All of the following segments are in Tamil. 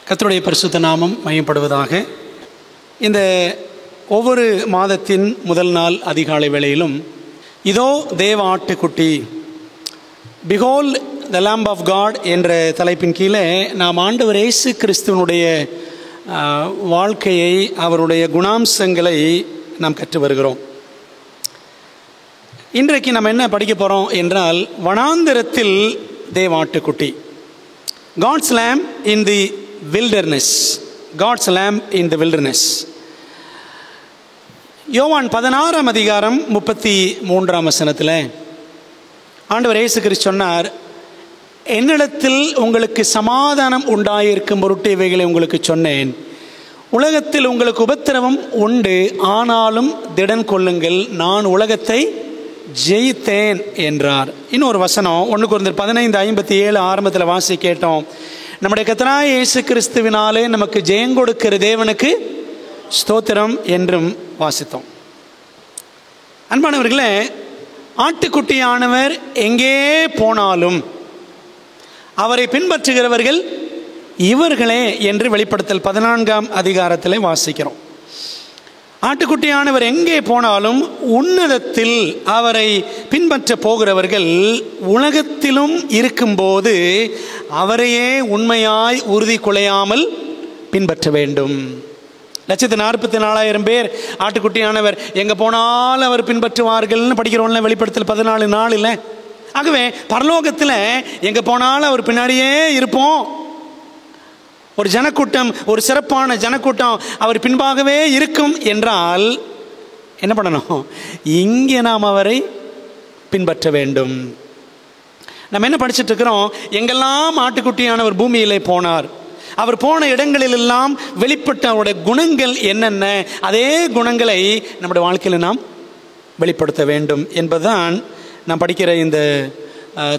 கர்த்தருடைய பரிசுத்த நாமம் மகிமைப்படுவதாக. இந்த ஒவ்வொரு மாதத்தின் முதல் நாள் அதிகாலை வேளையிலும் இதோ தேவ ஆட்டுக்குட்டி, behold the lamb of God என்ற தலைப்பின் கீழே நாம் ஆண்டவர் இயேசு கிறிஸ்துவனுடைய வாழ்க்கையை, அவருடைய குணாம்சங்களை நாம் கற்று வருகிறோம். இன்றைக்கு நம்ம என்ன படிக்க போகிறோம் என்றால், வனாந்திரத்தில் தேவ ஆட்டுக்குட்டி, God's lamb in the wilderness. God's lamb in the wilderness. யோவான் 16ஆம் அதிகாரம் 33ஆம் வசனத்தில் ஆண்டவர் இயேசு கிறிஸ்து சொன்னார், என்னிடத்தில் உங்களுக்கு சமாதானம் உண்டாயிருக்கும் பொருட்டு இவைகளை உங்களுக்கு சொன்னேன். உலகத்தில் உங்களுக்கு உபத்திரவம் உண்டு, ஆனாலும் திடன் கொள்ளுங்கள், நான் உலகத்தை ஜெயித்தேன் என்றார். இன்னொரு வசனம் 1 கொரிந்தியர் 15:57 ஆரம்பத்தில் வாசி கேட்டோம். நம்முடைய கர்த்தராகிய இயேசு கிறிஸ்துவினாலே நமக்கு ஜெயம் கொடுக்கிற தேவனுக்கு ஸ்தோத்திரம் என்றும் வாசித்தோம். அன்பானவர்களே, ஆட்டுக்குட்டியானவர் எங்கே போனாலும் அவரை பின்பற்றுகிறவர்கள் இவர்களே என்று வெளிப்படுத்தல் 14ஆம் அதிகாரத்தில் வாசிக்கிறோம். ஆட்டுக்குட்டியானவர் எங்கே போனாலும் உன்னதத்தில் அவரை பின்பற்ற போகிறவர்கள் உலகத்திலும் இருக்கும்போது அவரையே உண்மையாய் உறுதி குலையாமல் பின்பற்ற வேண்டும். 144,000 பேர் ஆட்டுக்குட்டியானவர் எங்கே போனாலும் அவர் பின்பற்றுவார்கள்னு படிக்கிறோம்ல, வெளிப்படுத்தல் 14:4. ஆகவே பரலோகத்தில் எங்கே போனாலும் அவர் பின்னாடியே இருப்போம். ஒரு ஜனக்கூட்டம், ஒரு சிறப்பான ஜனக்கூட்டம் அவர் பின்பாகவே இருக்கும் என்றால் என்ன பண்ணணும்? இங்கே நாம் அவரை பின்பற்ற வேண்டும். நம்ம என்ன படிச்சுட்டு இருக்கிறோம்? எங்கெல்லாம் ஆட்டுக்குட்டியானவர் பூமியிலே போனார், அவர் போன இடங்களிலெல்லாம் வெளிப்பட்ட அவருடைய குணங்கள் என்னென்ன, அதே குணங்களை நம்முடைய வாழ்க்கையில் நாம் வெளிப்படுத்த வேண்டும் என்பதுதான் நாம் படிக்கிற இந்த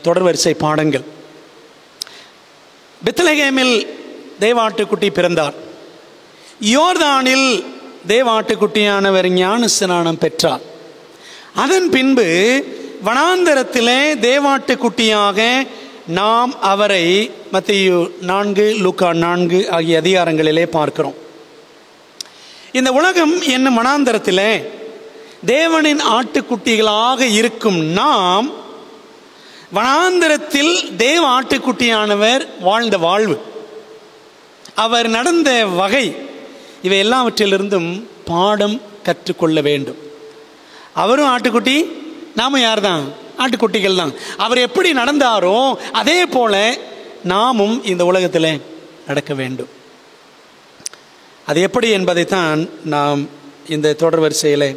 தொடர் வரிசை பாடங்கள். பெத்லகேமில் தேவாட்டுக்குட்டி பிறந்தார். யோர்தானில் தேவாட்டுக்குட்டியானவர் ஞான ஸ்நானம் பெற்றார். அதன் பின்பு வனாந்தரத்திலே தேவாட்டுக்குட்டியாக நாம் அவரை மத்தேயு 4, லூக்கா 4 ஆகிய அதிகாரங்களிலே பார்க்கிறோம். இந்த உலகம் என்னும் வனாந்தரத்திலே தேவனின் ஆட்டுக்குட்டிகளாக இருக்கும் நாம் வனாந்தரத்தில் தேவ ஆட்டுக்குட்டியானவர் வாழ்ந்த வாழ்வு, அவர் நடந்த வகை, இவை எல்லாவற்றிலிருந்தும் பாடம் கற்றுக்கொள்ள வேண்டும். அவரும் ஆட்டுக்குட்டி, நாமும் யார் தான்? ஆட்டுக்குட்டிகள் தான். அவர் எப்படி நடந்தாரோ அதே போல நாமும் இந்த உலகத்தில் நடக்க வேண்டும். அது எப்படி என்பதைத்தான் நாம் இந்த தொடர் வரிசையில்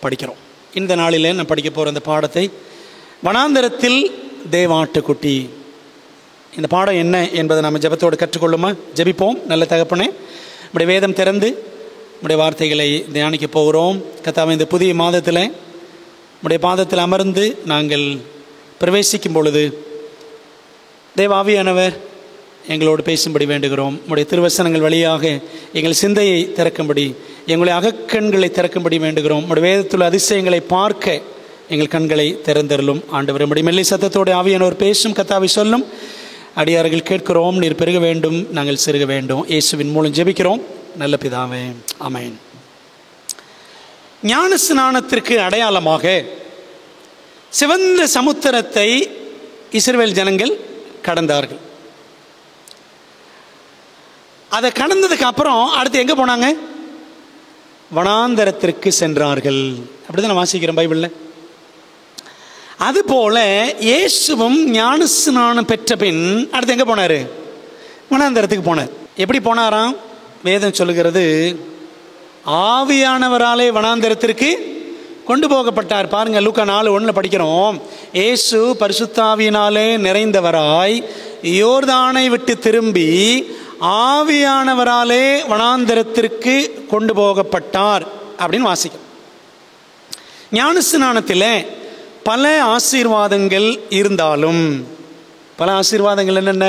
படிக்கிறோம். இந்த நாளில் நான் படிக்க போகிற இந்த பாடத்தை, வனாந்தரத்தில் தேவ ஆட்டுக்குட்டி, இந்த பாடம் என்ன என்பதை நாம் ஜெபத்தோடு கற்றுக்கொள்ளுமா? ஜெபிப்போம். நல்ல தகப்பனே, நம்முடைய வேதம் திறந்து நம்முடைய வார்த்தைகளை தியானிக்க போகிறோம். கர்த்தாவே, இந்த புதிய மாதத்தில் நம்முடைய பாதத்தில் அமர்ந்து நாங்கள் பிரவேசிக்கும் பொழுது தேவ ஆவியானவர் எங்களோடு பேசும்படி வேண்டுகிறோம். நம்முடைய திருவசனங்கள் வழியாக எங்கள் சிந்தையை திறக்கும்படி, எங்களுடைய அகக்கண்களை திறக்கும்படி வேண்டுகிறோம். நம்முடைய வேதத்துள்ள அதிசயங்களை பார்க்க எங்கள் கண்களை திறந்தருளும். ஆண்டவர், நம்முடைய மெல்லிய சத்தத்தோடு ஆவியானவர் பேசும். கர்த்தாவே, சொல்லும் அடியார்கள் கேட்கிறோம், நீர் பெருக வேண்டும், நாங்கள் சிறுக வேண்டும். இயேசுவின் மூலம் ஜெபிக்கிறோம் நல்ல பிதாவே, ஆமென். ஞான ஸ்நானத்திற்கு அடையாளமாக சிவந்த சமுத்திரத்தை இஸ்ரவேல் ஜனங்கள் கடந்தார்கள். அதை கடந்ததுக்கு அப்புறம் அடுத்து எங்கே போனாங்க? வனாந்தரத்திற்கு சென்றார்கள். அப்படிதான் வாசிக்கிறோம் பைபிளில். அதுபோல இயேசுவும் ஞான ஸ்நானம் பெற்ற பின் அடுத்து எங்கே போனார்? வனாந்தரத்துக்கு போனார். எப்படி போனாராம்? வேதம் சொல்லுகிறது, ஆவியானவராலே வனாந்தரத்திற்கு கொண்டு போகப்பட்டார். பாருங்க, லூக்கா 4:1 படிக்கிறோம். இயேசு பரிசுத்தாவியினாலே நிறைந்தவராய் யோர்தானை விட்டு திரும்பி ஆவியானவராலே வனாந்தரத்திற்கு கொண்டு போகப்பட்டார் அப்படின்னு வாசிக்கிறோம். ஞான ஸ்நானத்தில் பல ஆசீர்வாதங்கள் இருந்தாலும், பல ஆசீர்வாதங்கள் என்னென்ன?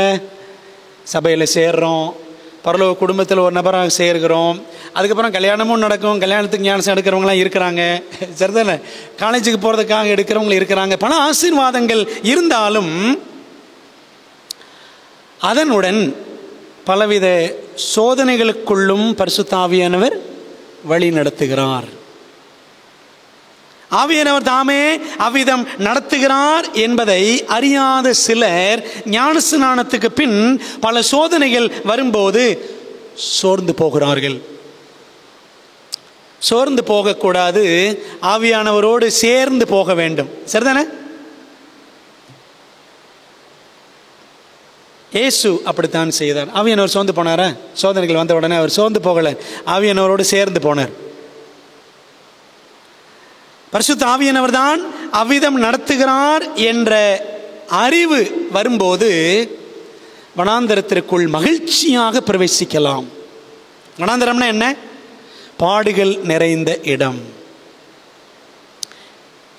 சபையில் சேர்றோம், பரலோக குடும்பத்தில் ஒரு நபராக சேர்கிறோம், அதுக்கப்புறம் கல்யாணமும் நடக்கும், கல்யாணத்துக்கு ஞானஸ்நானம் எடுக்கிறவங்களாம் இருக்கிறாங்க, சரிதானே? காலேஜுக்கு போகிறதுக்காக எடுக்கிறவங்க இருக்கிறாங்க. பல ஆசீர்வாதங்கள் இருந்தாலும் அதனுடன் பலவித சோதனைகளுக்குள்ளும் பரிசுத்த ஆவியானவர் வழி நடத்துகிறார். ஆவியானவர் தாமே அவ்விதம் நடத்துகிறார் என்பதை அறியாத சிலர் ஞானஸ்நானத்துக்கு பின் பல சோதனைகள் வரும்போது சோர்ந்து போகிறார்கள். சோர்ந்து போகக்கூடாது, ஆவியானவரோடு சேர்ந்து போக வேண்டும். சரிதானே? இயேசு அப்படித்தான் செய்தார். ஆவியானவர் சோர்ந்து போனாரா? சோதனைகள் வந்த உடனே அவர் சோர்ந்து போகல, ஆவியானவரோடு சேர்ந்து போனார். பரிசுத்த ஆவியானவர் தான் அவ்விதம் நடத்துகிறார் என்ற அறிவு வரும்போது வனாந்தரத்திற்குள் மகிழ்ச்சியாக பிரவேசிக்கலாம். வனாந்தரம்னா என்ன? பாடுகள் நிறைந்த இடம்.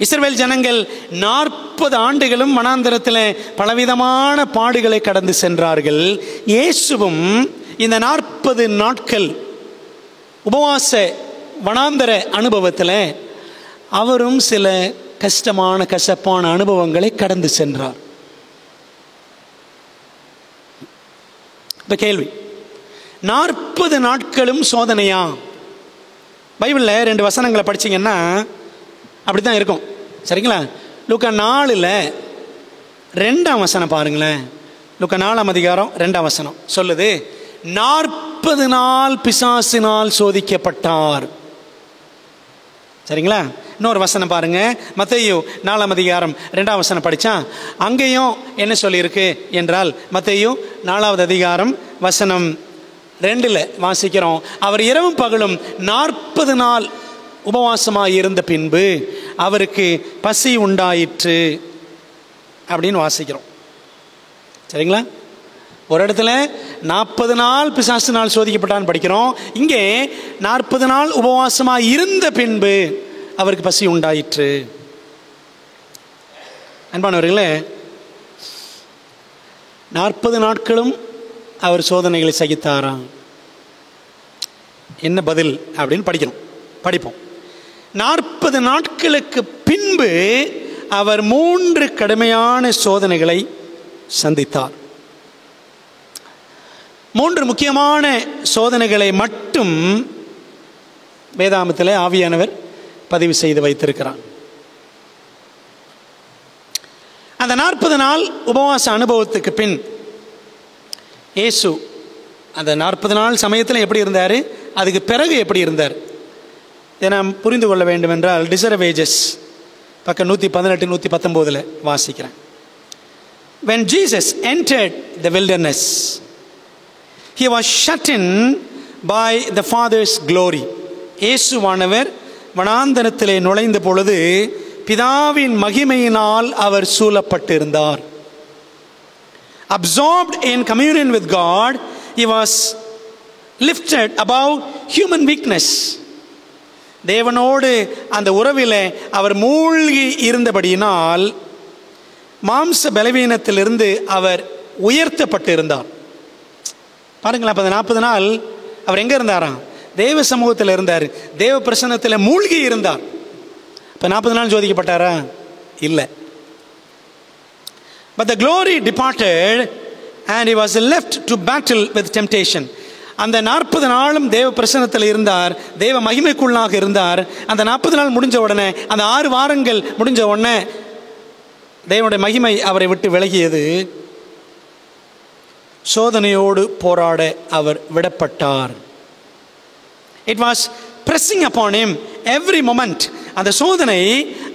இஸ்ரவேல் ஜனங்கள் 40 ஆண்டுகளும் வனாந்தரத்தில் பலவிதமான பாடுகளை கடந்து சென்றார்கள். இயேசுவும் இந்த 40 நாட்கள் உபவாச வனாந்தர அனுபவத்தில் அவரும் சில கஷ்டமான கசப்பான அனுபவங்களை கடந்து சென்றார். இப்ப கேள்வி, 40 நாட்களும் சோதனையா? பைபிளில் 2 வசனங்களை படிச்சீங்கன்னா அப்படித்தான் இருக்கும். சரிங்களா? லூக்கா 4 2ஆம் வசனம் பாருங்களேன். லூக்கா 4ஆம் அதிகாரம் 2ஆம் வசனம் சொல்லுது, 40 நாள் பிசாசினால் சோதிக்கப்பட்டார். சரிங்களா? இன்னொரு வசனம் பாருங்க, மத்தேயு 4ஆம் அதிகாரம் 2ஆம் வசனம் படிச்சா அங்கேயும் என்ன சொல்லியிருக்கு என்றால், மத்தேயு 4ஆவது அதிகாரம் வசனம் 2 வாசிக்கிறோம், அவர் இரவும் பகலும் 40 நாள் உபவாசமாக இருந்த பின்பு அவருக்கு பசி உண்டாயிற்று அப்படின்னு வாசிக்கிறோம். சரிங்களா? ஒரு இடத்துல 40 நாள் பிசாசினால் சோதிக்கப்பட்டான்னு படிக்கிறோம். இங்கே 40 நாள் உபவாசமாக இருந்த பின்பு அவருக்கு பசி உண்டாயிற்று. அன்பானவர்களே, 40 நாட்களும் அவர் சோதனைகளை சகித்தாராம். என்ன பதில் அப்படின்னு படிப்போம். 40 நாட்களுக்கு பின்பு அவர் 3 கடுமையான சோதனைகளை சந்தித்தார். 3 முக்கியமான சோதனைகளை மட்டும் வேதாகமத்திலே ஆவியானவர் பதிவு செய்து வைத்திருக்கிறார். அந்த 40 நாள் உபவாச அனுபவத்துக்கு பின் இயேசு அந்த 40 நாள் சமயத்தில் எப்படி இருந்தார், அதுக்கு பிறகு எப்படி இருந்தார் இதை நாம் புரிந்து கொள்ள வேண்டும் என்றால் டிசர்வேஜஸ் பக்கம் 118 119 வாசிக்கிறேன். When Jesus entered the wilderness, he was shut in by the Father's glory. இயேசுவானவர் வனாந்தரத்திலே நுழைந்த பொழுது பிதாவின் மகிமையினால் அவர் சூழப்பட்டிருந்தார். Absorbed in communion with God, he was lifted above human weakness. தேவனோடு அந்த உறவிலே அவர் மூழ்கி இருந்தபடியினால் மாம்ச பலவீனத்திலிருந்து அவர் உயர்த்தப்பட்டிருந்தார். பாருங்களா, அப்போ 40 நாள் அவர் எங்கே இருந்தாராம்? தேவ சமூகத்தில் இருந்தார், தேவ பிரசன்னத்தில் மூழ்கி இருந்தார். இப்போ 40 நாள் சோதிக்கப்பட்டாரா? இல்லை. But the glory departed and he was left to battle with temptation. அந்த 40 நாளும் தேவ பிரசன்னத்தில் இருந்தார், தேவ மகிமைக்குள்ளாக இருந்தார். அந்த 40 நாள் முடிஞ்ச உடனே, அந்த 6 வாரங்கள் முடிஞ்ச உடனே தேவனுடைய மகிமை அவரை விட்டு விலகியது. சோதனையோடு போராட அவர் விடப்பட்டார். It was pressing upon him every moment. அந்த சோதனை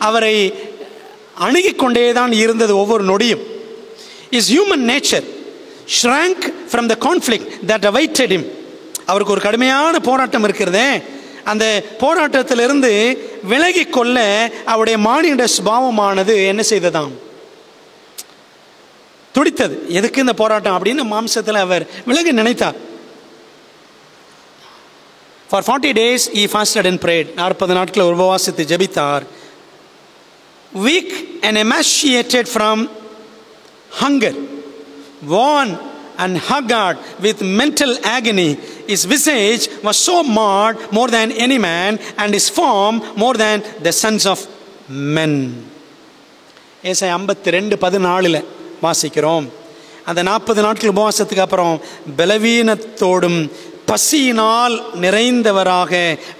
அவரை அணுகிக் கொண்டேதான் இருந்தது ஒவ்வொரு நொடியும். His human nature shrank from the conflict that awaited him. அவருக்கு ஒரு கடுமையான போராட்டம் இருக்கிறதே, அந்த போராட்டத்திலிருந்து விலகி கொள்ள அவருடைய மானிட சுபாவமானது என்ன செய்ததாம்? துடித்தது. எதுக்கு இந்த போராட்டம் அப்படின்னு மாம்சத்தில் அவர் விலகி நினைத்தார். For 40 days he fasted and prayed. 40 நாட்கள் உபவாசித்து ஜெபித்தார். Weak and emaciated from hunger, worn and haggard with mental agony, his visage was so marred more than any man, and his form more than the sons of men. ஏசாயா 52:14 வாசிக்கிறோம். அந்த 40 நாட்கள் உபவாசத்துக்கு அப்புறம் பலவீனத்தோடும் பசியினால் நிறைந்தவராக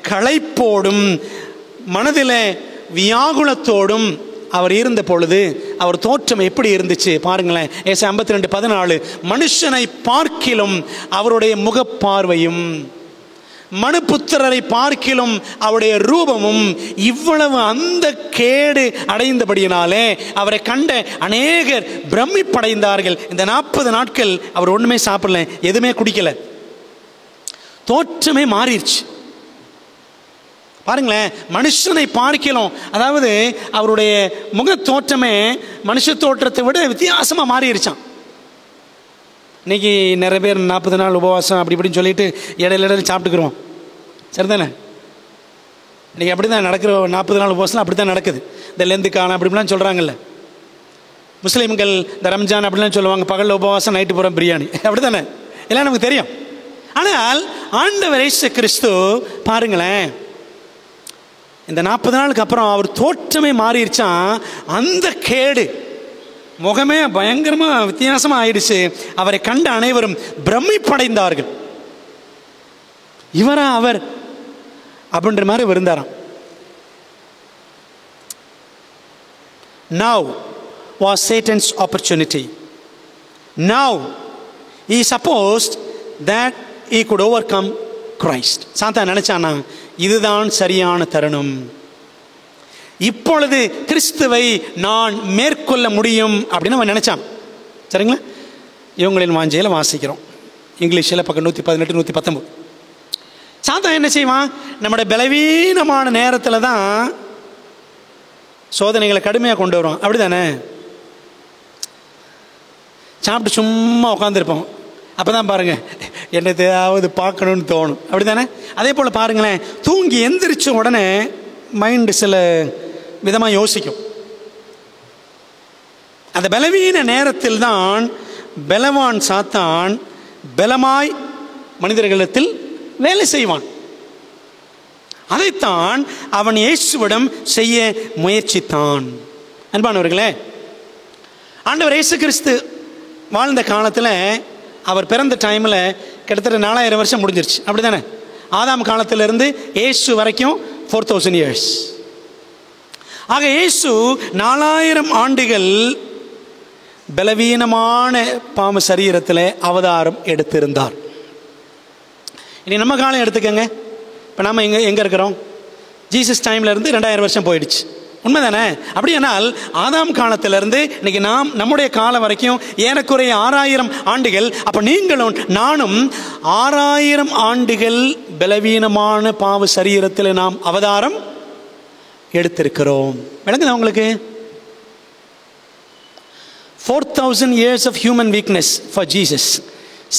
களைப்போடும் மனதில் வியாகுலத்தோடும் அவர் இருந்த பொழுது அவர் தோற்றம் எப்படி இருந்துச்சு பாருங்களேன். ஏசாயா 52:14, மனுஷனை பார்க்கிலும் அவருடைய முகப்பார்வையும் மனுபுத்திரரை பார்க்கிலும் அவருடைய ரூபமும் இவ்வளவு அந்த கேடு அடைந்தபடியினாலே அவரை கண்ட அநேகர் பிரமிப்படைந்தார்கள். இந்த 40 நாட்கள் அவர் ஒன்றுமே சாப்பிடல, எதுவுமே குடிக்கல, தோற்றமே மாறிடுச்சு. பாருங்களேன், மனுஷனை பார்க்கலாம், அதாவது அவருடைய முக தோற்றமே மனுஷ தோற்றத்தை விட வித்தியாசமாக மாறிடுச்சான். இன்னைக்கு நிறைய பேர் 40 நாள் உபவாசம் அப்படி இப்படின்னு சொல்லிட்டு இடையில சாப்பிட்டுக்கிறோம், சரிதானே? இன்னைக்கு அப்படி தான் நடக்கிற 40 நாள் உபவாசம் அப்படி தான் நடக்குது. இந்த லெந்து காலம் அப்படிலாம் சொல்கிறாங்கல்ல, முஸ்லீம்கள் இந்த ரம்ஜான் அப்படிலாம் சொல்லுவாங்க, பகலில் உபவாசம் நைட்டு பூரா பிரியாணி, அப்படி தானே? எல்லாம் நமக்கு தெரியும். ஆனால் ஆண்டவர் இயேசு கிறிஸ்து பாருங்களேன், இந்த 40 நாளுக்கு அப்புறம் அவர் தோற்றமே மாறிடுச்சான். அந்த கேடு முகமே பயங்கரமாக வித்தியாசமாக ஆயிடுச்சு. அவரை கண்ட அனைவரும் பிரமிப்படைந்தார்கள். இவரா அவர் அப்படின்ற மாதிரி இருந்தாராம். Now was Satan's opportunity. Now he supposed that he could overcome Christ. சாத்தான் நினைச்சானா இதுதான் சரியான தருணம், இப்பொழுது கிறிஸ்துவை நான் மேற்கொள்ள முடியும் அப்படின்னு அவன் நினைச்சான். சரிங்களா? இவங்களின் வாஞ்சையில் வாசிக்கிறோம், இங்கிலீஷில் பக்கம் 118 119. சாத்தான் என்ன செய்வான்? நம்முடைய பலவீனமான நேரத்தில் தான் சோதனைகளை கடுமையாக கொண்டு வருவான், அப்படி தானே? சாப்பிட்டு சும்மா உட்காந்துருப்போம், அப்போ தான் பாருங்கள் என்னத்தையாவது பார்க்கணுன்னு தோணும், அப்படி தானே? அதே போல் பாருங்களேன், தூங்கி எந்திரிச்ச உடனே மைண்டு சில விதமாக யோசிக்கும். அந்த பலவீன நேரத்தில் தான் பலவான் சாத்தான் பலமாய் மனிதர்களிடத்தில் வேலை செய்வான். அதைத்தான் அவன் இயேசுவிடம் செய்ய முயற்சித்தான். அன்பானவர்களே, ஆண்டவர் இயேசு கிறிஸ்து வாழ்ந்த காலத்தில், அவர் பிறந்த டைமில் கிட்டத்தட்ட 4000 வருஷம் முடிஞ்சிருச்சு, அப்படி தானே? ஆதாம் காலத்திலிருந்து இயேசு வரைக்கும் 4000 years. ஆக இயேசு 4000 ஆண்டுகள் பலவீனமான பாவ சரீரத்தில் அவதாரம் எடுத்திருந்தார். இனி நம்ம காலம் எடுத்துக்கங்க. இப்போ நம்ம எங்கே இருக்கிறோம்? ஜீசஸ் டைமில் இருந்து 2000 வருஷம் போயிடுச்சு, உண்மைதானே? அப்படியானால் ஆதாம் காலத்திலிருந்து இன்னைக்கு நம்முடைய காலம் வரைக்கும் ஏறக்குறைய 6000 ஆண்டுகள். அப்போ நீங்களும் நானும் 6000 ஆண்டுகள் பலவீனமான பாவ சரீரத்தில் நாம் அவதாரம் எடுத்திருக்கிறோம். விளங்குதா உங்களுக்கு? 4000 years of human weakness for Jesus,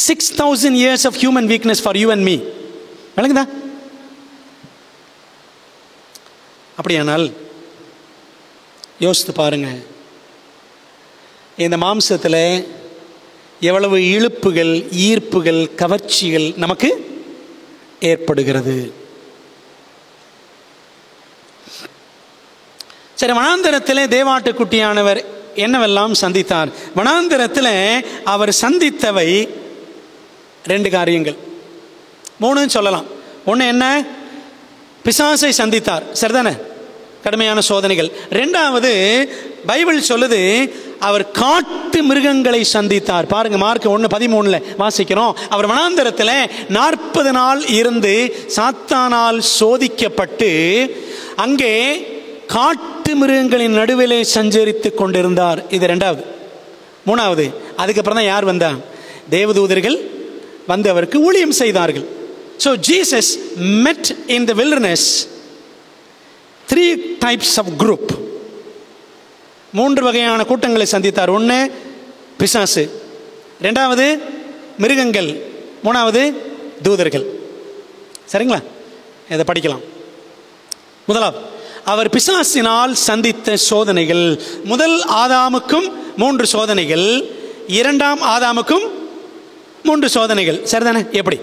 6000 years of human weakness for you and me. விளங்குதா? அப்படியானால் யோசித்து பாருங்க, இந்த மாம்சத்தில் எவ்வளவு இழுப்புகள், ஈர்ப்புகள், கவர்ச்சிகள் நமக்கு ஏற்படுகிறது. சரி, வனாந்தரத்தில் தேவாட்டுக்குட்டியானவர் என்னவெல்லாம் சந்தித்தார்? வனாந்தரத்தில் அவர் சந்தித்தவை 2 காரியங்கள், 3 சொல்லலாம். ஒன்று என்ன? பிசாசை சந்தித்தார், சரிதானே? கடுமையான சோதனைகள். 2வது பைபிள் சொல்லுது அவர் காட்டு மிருகங்களை சந்தித்தார். பாருங்க, மார்க் 1:13 வாசிக்கிறோம். அவர் வனாந்தரத்தில் 40 நாள் இருந்து சாத்தானால் சோதிக்கப்பட்டு அங்கே காட்டு மிருகங்களின் நடுவிலே சஞ்சரித்து கொண்டிருந்தார். இது 2வது. 3வது, அதுக்கப்புறம் தான் யார் வந்தா? தேவதூதர்கள் வந்து அவருக்கு ஊழியம் செய்தார்கள். So Jesus met in the wilderness 3 types of group. 3 வகையான கூட்டங்களை சந்தித்தார். 1 பிசாசு, 2வது மிருகங்கள், 3வது தூதர்கள். சரிங்களா? இதை படிக்கலாம். முதலாவது, அவர் பிசாசினால் சந்தித்த சோதனைகள். முதல் ஆதாமுக்கும் 3 சோதனைகள், 2ஆம் ஆதாமுக்கும் 3 சோதனைகள், சரிதானே? எப்படி?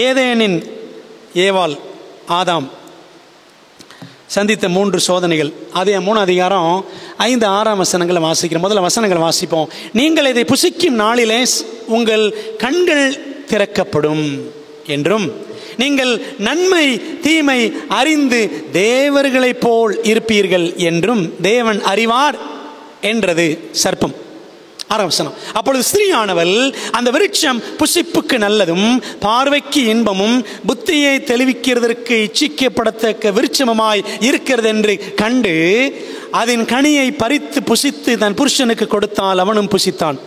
ஏதேனின் ஏவாள் ஆதாம் சந்தித்த 3 சோதனைகள். அதே 3 அதிகாரம் 5, 6 வசனங்களை வாசிக்கிறோம். முதல்ல வசனங்களை வாசிப்போம். நீங்கள் இதை புசிக்கும் நாளிலே உங்கள் கண்கள் திறக்கப்படும் என்றும், நீங்கள் நன்மை தீமை அறிந்து தேவர்களைப் போல் இருப்பீர்கள் என்றும் தேவன் அறிவார் என்றது சர்ப்பம். 6 வசனம். அப்பொழுது ஸ்திரீயானவள் அந்த விருட்சம் புசிப்புக்கு நல்லதும் பார்வைக்கு இன்பமும் புத்தியை தெளிவிக்கிறதற்கு இச்சிக்கப்படத்தக்க விருட்சமாய் இருக்கிறது என்று கண்டு அதன் கனியை பறித்து புசித்து தன் புருஷனுக்கு கொடுத்தால் அவனும் புசித்தான்.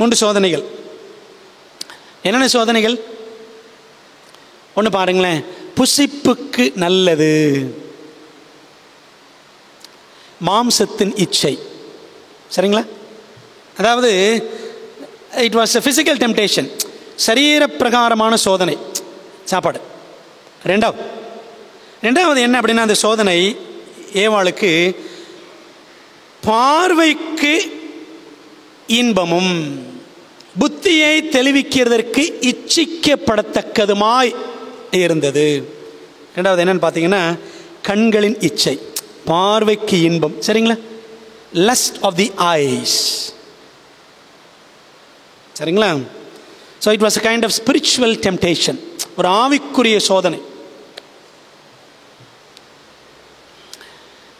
3 சோதனைகள். என்னென்ன சோதனைகள்? ஒன்று பாருங்களேன். புசிப்புக்கு நல்லது, மாம்சத்தின் இச்சை. சரிங்களா? அதாவது it was a physical temptation, சரீர பிரகாரமான சோதனை, சாப்பாடு. ரெண்டாவது என்ன அப்படின்னா, அந்த சோதனை ஏவாளுக்கு பார்வைக்கு இன்பமும் புத்தியை தெளிவிக்கிறதற்கு இச்சிக்கப்படத்தக்கதுமாய் இருந்தது. ரெண்டாவது என்னன்னு பார்த்தீங்கன்னா, கண்களின் இச்சை, பார்வைக்கு இன்பம். சரிங்களா? lust of the eyes. சரிங்களா? so it was a kind of spiritual temptation, ஒரு ஆவிக்குரிய சோதனை.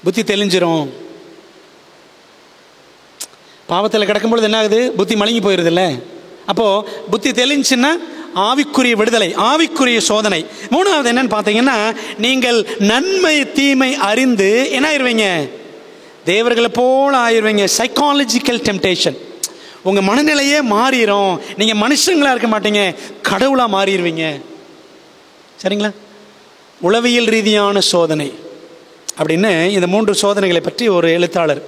புத்தி தெளிஞ்சிரும். பாவத்தில் கிடக்கும்பொழுது என்ன ஆகுது? புத்தி மழுங்கி போயிருது இல்லை? அப்போது புத்தி தெளிஞ்சுன்னா ஆவிக்குரிய விடுதலை, ஆவிக்குரிய சோதனை. 3வது என்னன்னு பார்த்தீங்கன்னா, நீங்கள் நன்மை தீமை அறிந்து என்ன ஆயிடுவீங்க? தேவர்களை போல ஆயிடுவீங்க. Psychological temptation. உங்கள் மனநிலையே மாறிடும். நீங்கள் மனுஷங்களாக இருக்க மாட்டீங்க, கடவுளாக மாறிடுவீங்க. சரிங்களா? உளவியல் ரீதியான சோதனை அப்படின்னு இந்த 3 சோதனைகளை பற்றி ஒரு எழுத்தாளர்,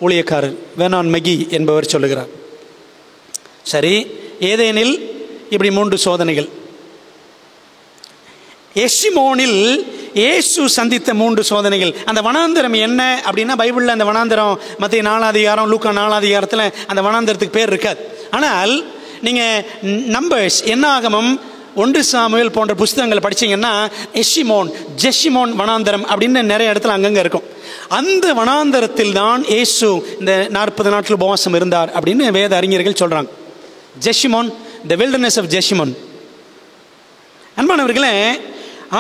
ஊழியக்காரர் வேனான் மெகி என்பவர் சொல்லுகிறார். சரி, ஏதேனில் இப்படி 3 சோதனைகள். எஷிமோனில் இயேசு சந்தித்த 3 சோதனைகள். அந்த வனாந்தரம் என்ன அப்படின்னா, பைபிளில் அந்த வனாந்தரம் மத்திய 4 அதிகாரம், லூக்கா 4 அதிகாரத்தில் அந்த வனாந்தரத்துக்கு பேர் இருக்காது. ஆனால் நீங்கள் நம்பர்ஸ், என்னாகமம், 1 சாமுவேல் போன்ற புஸ்தகங்களை படித்தீங்கன்னா எஷிமோன், ஜெஷிமோன் வனாந்தரம் அப்படின்னு நிறைய இடத்துல அங்கங்கே இருக்கும். அந்த வனாந்தரத்தில் தான் இயேசு இந்த 40 நாட்கள் உபவாசம் இருந்தார் அப்படின்னு வேத அறிஞர்கள் சொல்கிறாங்க. ஜெஷிமோன், த வில்டர்னஸ் ஆஃப் ஜெஷிமோன். அன்பானவர்களே,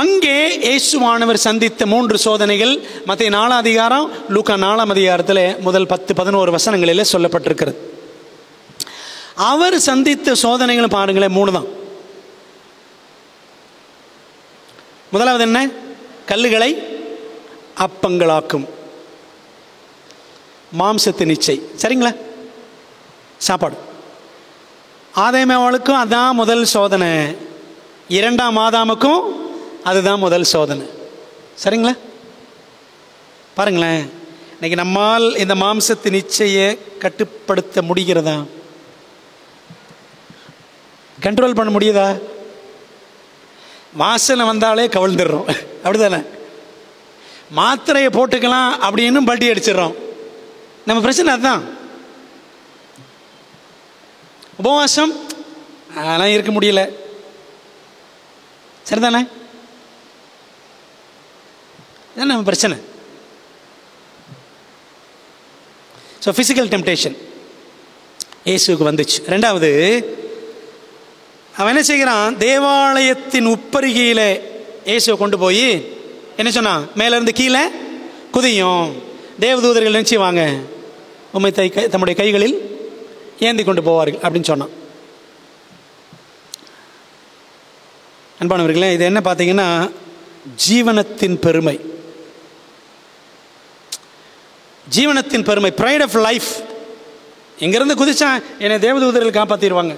அங்கே இயேசுவானவர் சந்தித்த 3 சோதனைகள் மத்திய 4 அதிகாரம், லூக்கா 4 அதிகாரத்தில் முதல் 10-11 வசனங்களில் சொல்லப்பட்டிருக்கிறது. அவர் சந்தித்த சோதனைகளும் பாருங்களேன் 3 தான். முதலாவது என்ன? கல்லுகளை அப்பங்களாக்கும், மாம்சத்தின் இச்சை. சரிங்களா? சாப்பாடு. ஆதாமுக்கும் அதான் முதல் சோதனை, 2ஆம் ஆதாமுக்கும் அதுதான் முதல் சோதனை. சரிங்களா? பாருங்களேன், இன்னைக்கு நம்மால் இந்த மாம்சத்தின் இச்சையை கட்டுப்படுத்த முடிகிறதா? கண்ட்ரோல் பண்ண முடியுதா? வாசனை வந்தாலே கவிழ்ந்துடுறோம், அப்படிதானே? மாத்திரையை போட்டுக்கலாம் அப்படின்னு பல்ட்டி அடிச்சிடறோம். நம்ம பிரச்சனை அதுதான். உபவாசம் அதெல்லாம் இருக்க முடியல, சரிதானே? இதுதான் நம்ம பிரச்சனை. ஸோ ஃபிசிக்கல் டெம்டேஷன் இயேசுக்கு வந்துச்சு. ரெண்டாவது, அவன் என்ன செய்கிறான்? தேவாலயத்தின் உப்பருகையில் இயேசுவை கொண்டு போய் என்ன சொன்னான்? மேலேருந்து கீழே குதியும், தேவதூதர்கள் நினச்சி வாங்க, உம்மை தம்முடைய கைகளில் ஏந்தி கொண்டு போவார்கள் அப்படின்னு சொன்னான். அன்பானவர்களே, இது என்ன பார்த்தீங்கன்னா, ஜீவனத்தின் பெருமை, ஜீவனத்தின் பெருமை, ப்ரைட் ஆஃப் லைஃப். இங்கிருந்து குதிச்சா என்னை தேவதூதர்கள் காப்பாற்றிடுவாங்க.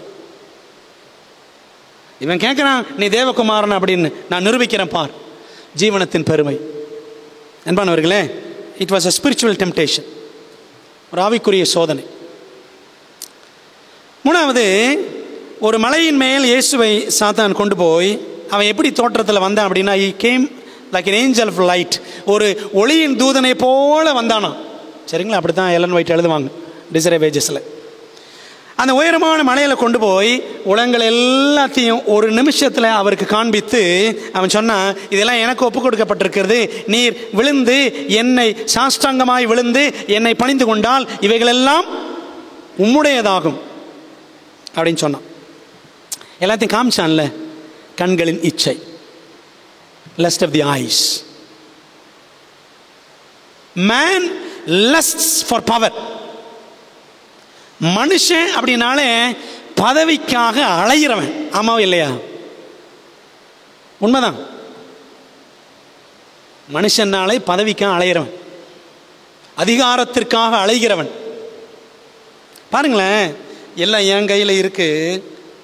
இவன் கேட்குறான், நீ தேவகுமாரன் அப்படின்னு, நான் நிரூபிக்கிறேன் பார். ஜீவனத்தின் பெருமை. அன்பானவர்களே, it was a spiritual temptation, ஒரு ஆவிக்குரிய சோதனை. மூணாவது, ஒரு மலையின் மேல் இயேசுவை சாத்தான் கொண்டு போய், அவன் எப்படி தோற்றத்தில் வந்தான் அப்படின்னா, he came like an angel of light, ஒரு ஒளியின் தூதனை போல வந்தானா. சரிங்களா? அப்படி தான் எலன் ஒயிட் எழுதுவாங்க டிசரே வேஜஸில். அந்த உயரமான மலையில் கொண்டு போய் உலகங்கள் எல்லாத்தையும் ஒரு நிமிஷத்தில் அவருக்கு காண்பித்து அவன் சொன்னான், இதெல்லாம் எனக்கு ஒப்பு கொடுக்கப்பட்டிருக்கிறது, நீர் விழுந்து என்னை சாஷ்டாங்கமாய் விழுந்து என்னை பணிந்து கொண்டால் இவைகளெல்லாம் உம்முடையதாகும் அப்படின்னு சொன்னான். எல்லாத்தையும் காமிச்சான்ல. கண்களின் இச்சை, lust of the eyes. Man lusts for power. மனுஷன் அப்படின்னாலே பதவிக்காக அலைகிறவன். ஆமாவா இல்லையா? உண்மைதான். மனுஷனாலே பதவிக்காக அலைகிறவன், அதிகாரத்திற்காக அலைகிறவன். பாருங்களேன், எல்லாம் என் கையில் இருக்கு,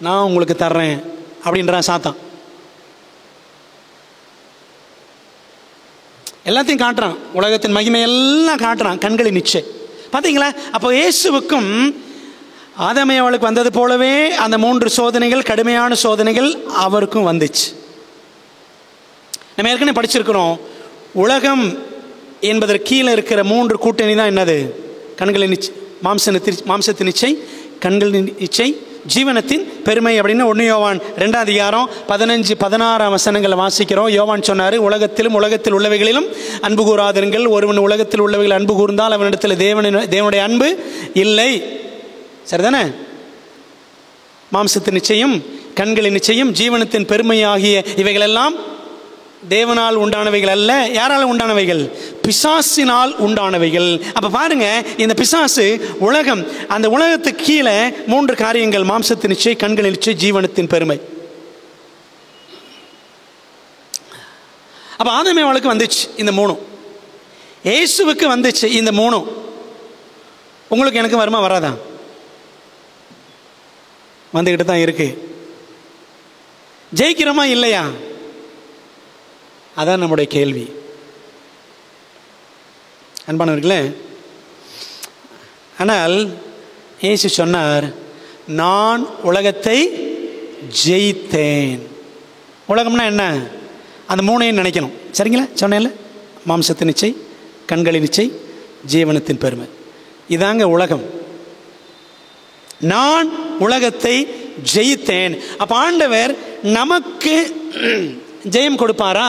நான் உங்களுக்கு தர்றேன் அப்படின்றான் சாத்தான். எல்லாத்தையும் காட்டுறான், உலகத்தின் மகிமை எல்லாம் காட்டுறான். கண்களின் இச்சை. பார்த்தீங்களா? அப்போ இயேசுவுக்கும் ஆதாமேவாளுக்கு வந்தது போலவே அந்த 3 சோதனைகள், கடுமையான சோதனைகள் அவருக்கும் வந்துச்சு. நம்ம ஏற்கனவே படிச்சிருக்கிறோம். உலகம் என்பதற்கு கீழே இருக்கிற 3 கூட்டணி தான் என்னது? கண்களின் இச்சை, மாம்சத்தின் இச்சை, கண்களின் இச்சை, ஜீவனத்தின் பெருமை அப்படின்னு 1 யோவான் 2ஆம் அதிகாரம் 15-16 வசனங்களை வாசிக்கிறோம். யோவான் சொன்னார், உலகத்திலும் உலகத்தில் உள்ளவைகளிலும் அன்பு கூறாதிருங்கள். ஒருவன் உலகத்தில் உள்ளவைகள் அன்பு கூர்ந்தால் அவனிடத்தில் தேவனுடைய அன்பு இல்லை. சரிதானே? மாம்சத்தின் நிச்சயம், கண்களின் நிச்சயம், ஜீவனத்தின் பெருமையாகிய இவைகளெல்லாம் தேவனால் உண்டானவைகள் அல்ல. யாரால் உண்டானவைகள்? பிசாசினால் உண்டானவைகள். அப்ப பாருங்க, இந்த பிசாசு உலகம், அந்த உலகத்துக்கு கீழே 3 காரியங்கள்: மாம்சத்தின் நிச்சை, கண்களின் நிச்சை, ஜீவனத்தின் பெருமை. அப்ப ஆதாமேவாளுக்கு வந்துச்சு இந்த 3, இயேசுவுக்கு வந்துச்சு இந்த 3. உங்களுக்கு எனக்கு வருமா வராதா? வந்துகிட்டு தான் இருக்கு. ஜெயிக்கிறோமா இல்லையா? அதான் நம்முடைய கேள்வி. அன்பானவர்களே, ஆனால் இயேசு சொன்னார், நான் உலகத்தை ஜெயித்தேன். உலகம்னா என்ன? அந்த 3ஐயும் நினைக்கணும். சரிங்களா? சொன்னேன்ல, மாம்சத்தின் நிச்சை, கண்களின் நிச்சை, ஜீவனத்தின் பெருமை. இதாங்க உலகம். நான் உலகத்தை ஜெயித்தேன். அப்ப ஆண்டவர் நமக்கு ஜெயம் கொடுப்பாரா?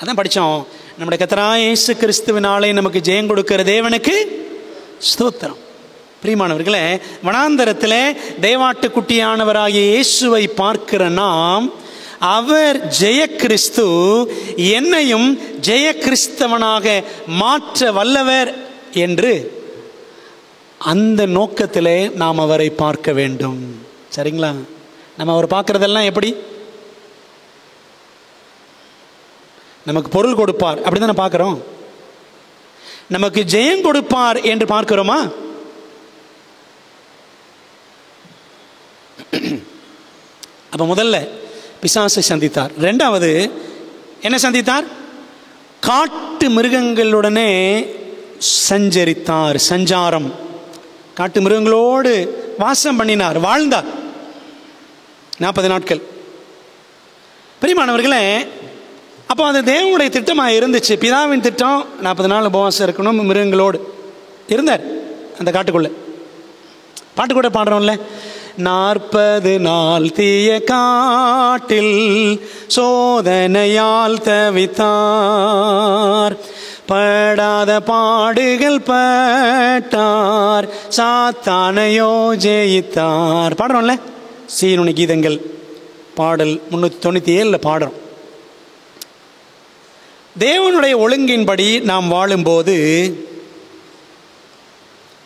அதான் படித்தோம். நம்முடைய கர்த்தராகிய இயேசு கிறிஸ்துவினாலே நமக்கு ஜெயம் கொடுக்கிற தேவனுக்கு ஸ்தோத்திரம். பிரியமானவர்களே, வனாந்தரத்தில் தேவாட்டுக்குட்டியானவராகிய இயேசுவை பார்க்கிற நாம், அவர் ஜெய கிறிஸ்து, என்னையும் ஜெய கிறிஸ்தவனாக மாற்ற வல்லவர் என்று அந்த நோக்கத்திலே நாம் அவரை பார்க்க வேண்டும். சரிங்களா? நம்ம அவர் பார்க்கறதெல்லாம் எப்படி? நமக்கு பொருள் கொடுப்பார் அப்படிதான் பார்க்கிறோம். நமக்கு ஜெயம் கொடுப்பார் என்று பார்க்கிறோமா? அப்ப முதல்ல பிசாசை சந்தித்தார். 2வது என்ன சந்தித்தார்? காட்டு மிருகங்களுடனே சஞ்சரித்தார். சஞ்சாரம், காட்டு மிருகங்களோடு வாசம் பண்ணினார், வாழ்ந்தார் 40 நாட்கள். பிரியமானவர்களே, அப்போ அது தேவனுடைய திட்டமாக இருந்துச்சு. பிதாவின் திட்டம் 40 நாள் உபவாசம் இருக்கணும், மிருகங்களோடு இருந்தார் அந்த காட்டுக்குள்ள. பாட்டு கூட பாடுறோம்ல, 40 நாள் தீய காட்டில் சோதனையால் தவித்தார், படாத பாடுகள் பட்டார், சாத்தானையோ ஜெயித்தார். பாடுறோம்ல, சீனுனி கீதங்கள் பாடல் 397 பாடுறோம். தேவனுடைய ஒழுங்கின்படி நாம் வாழும்போது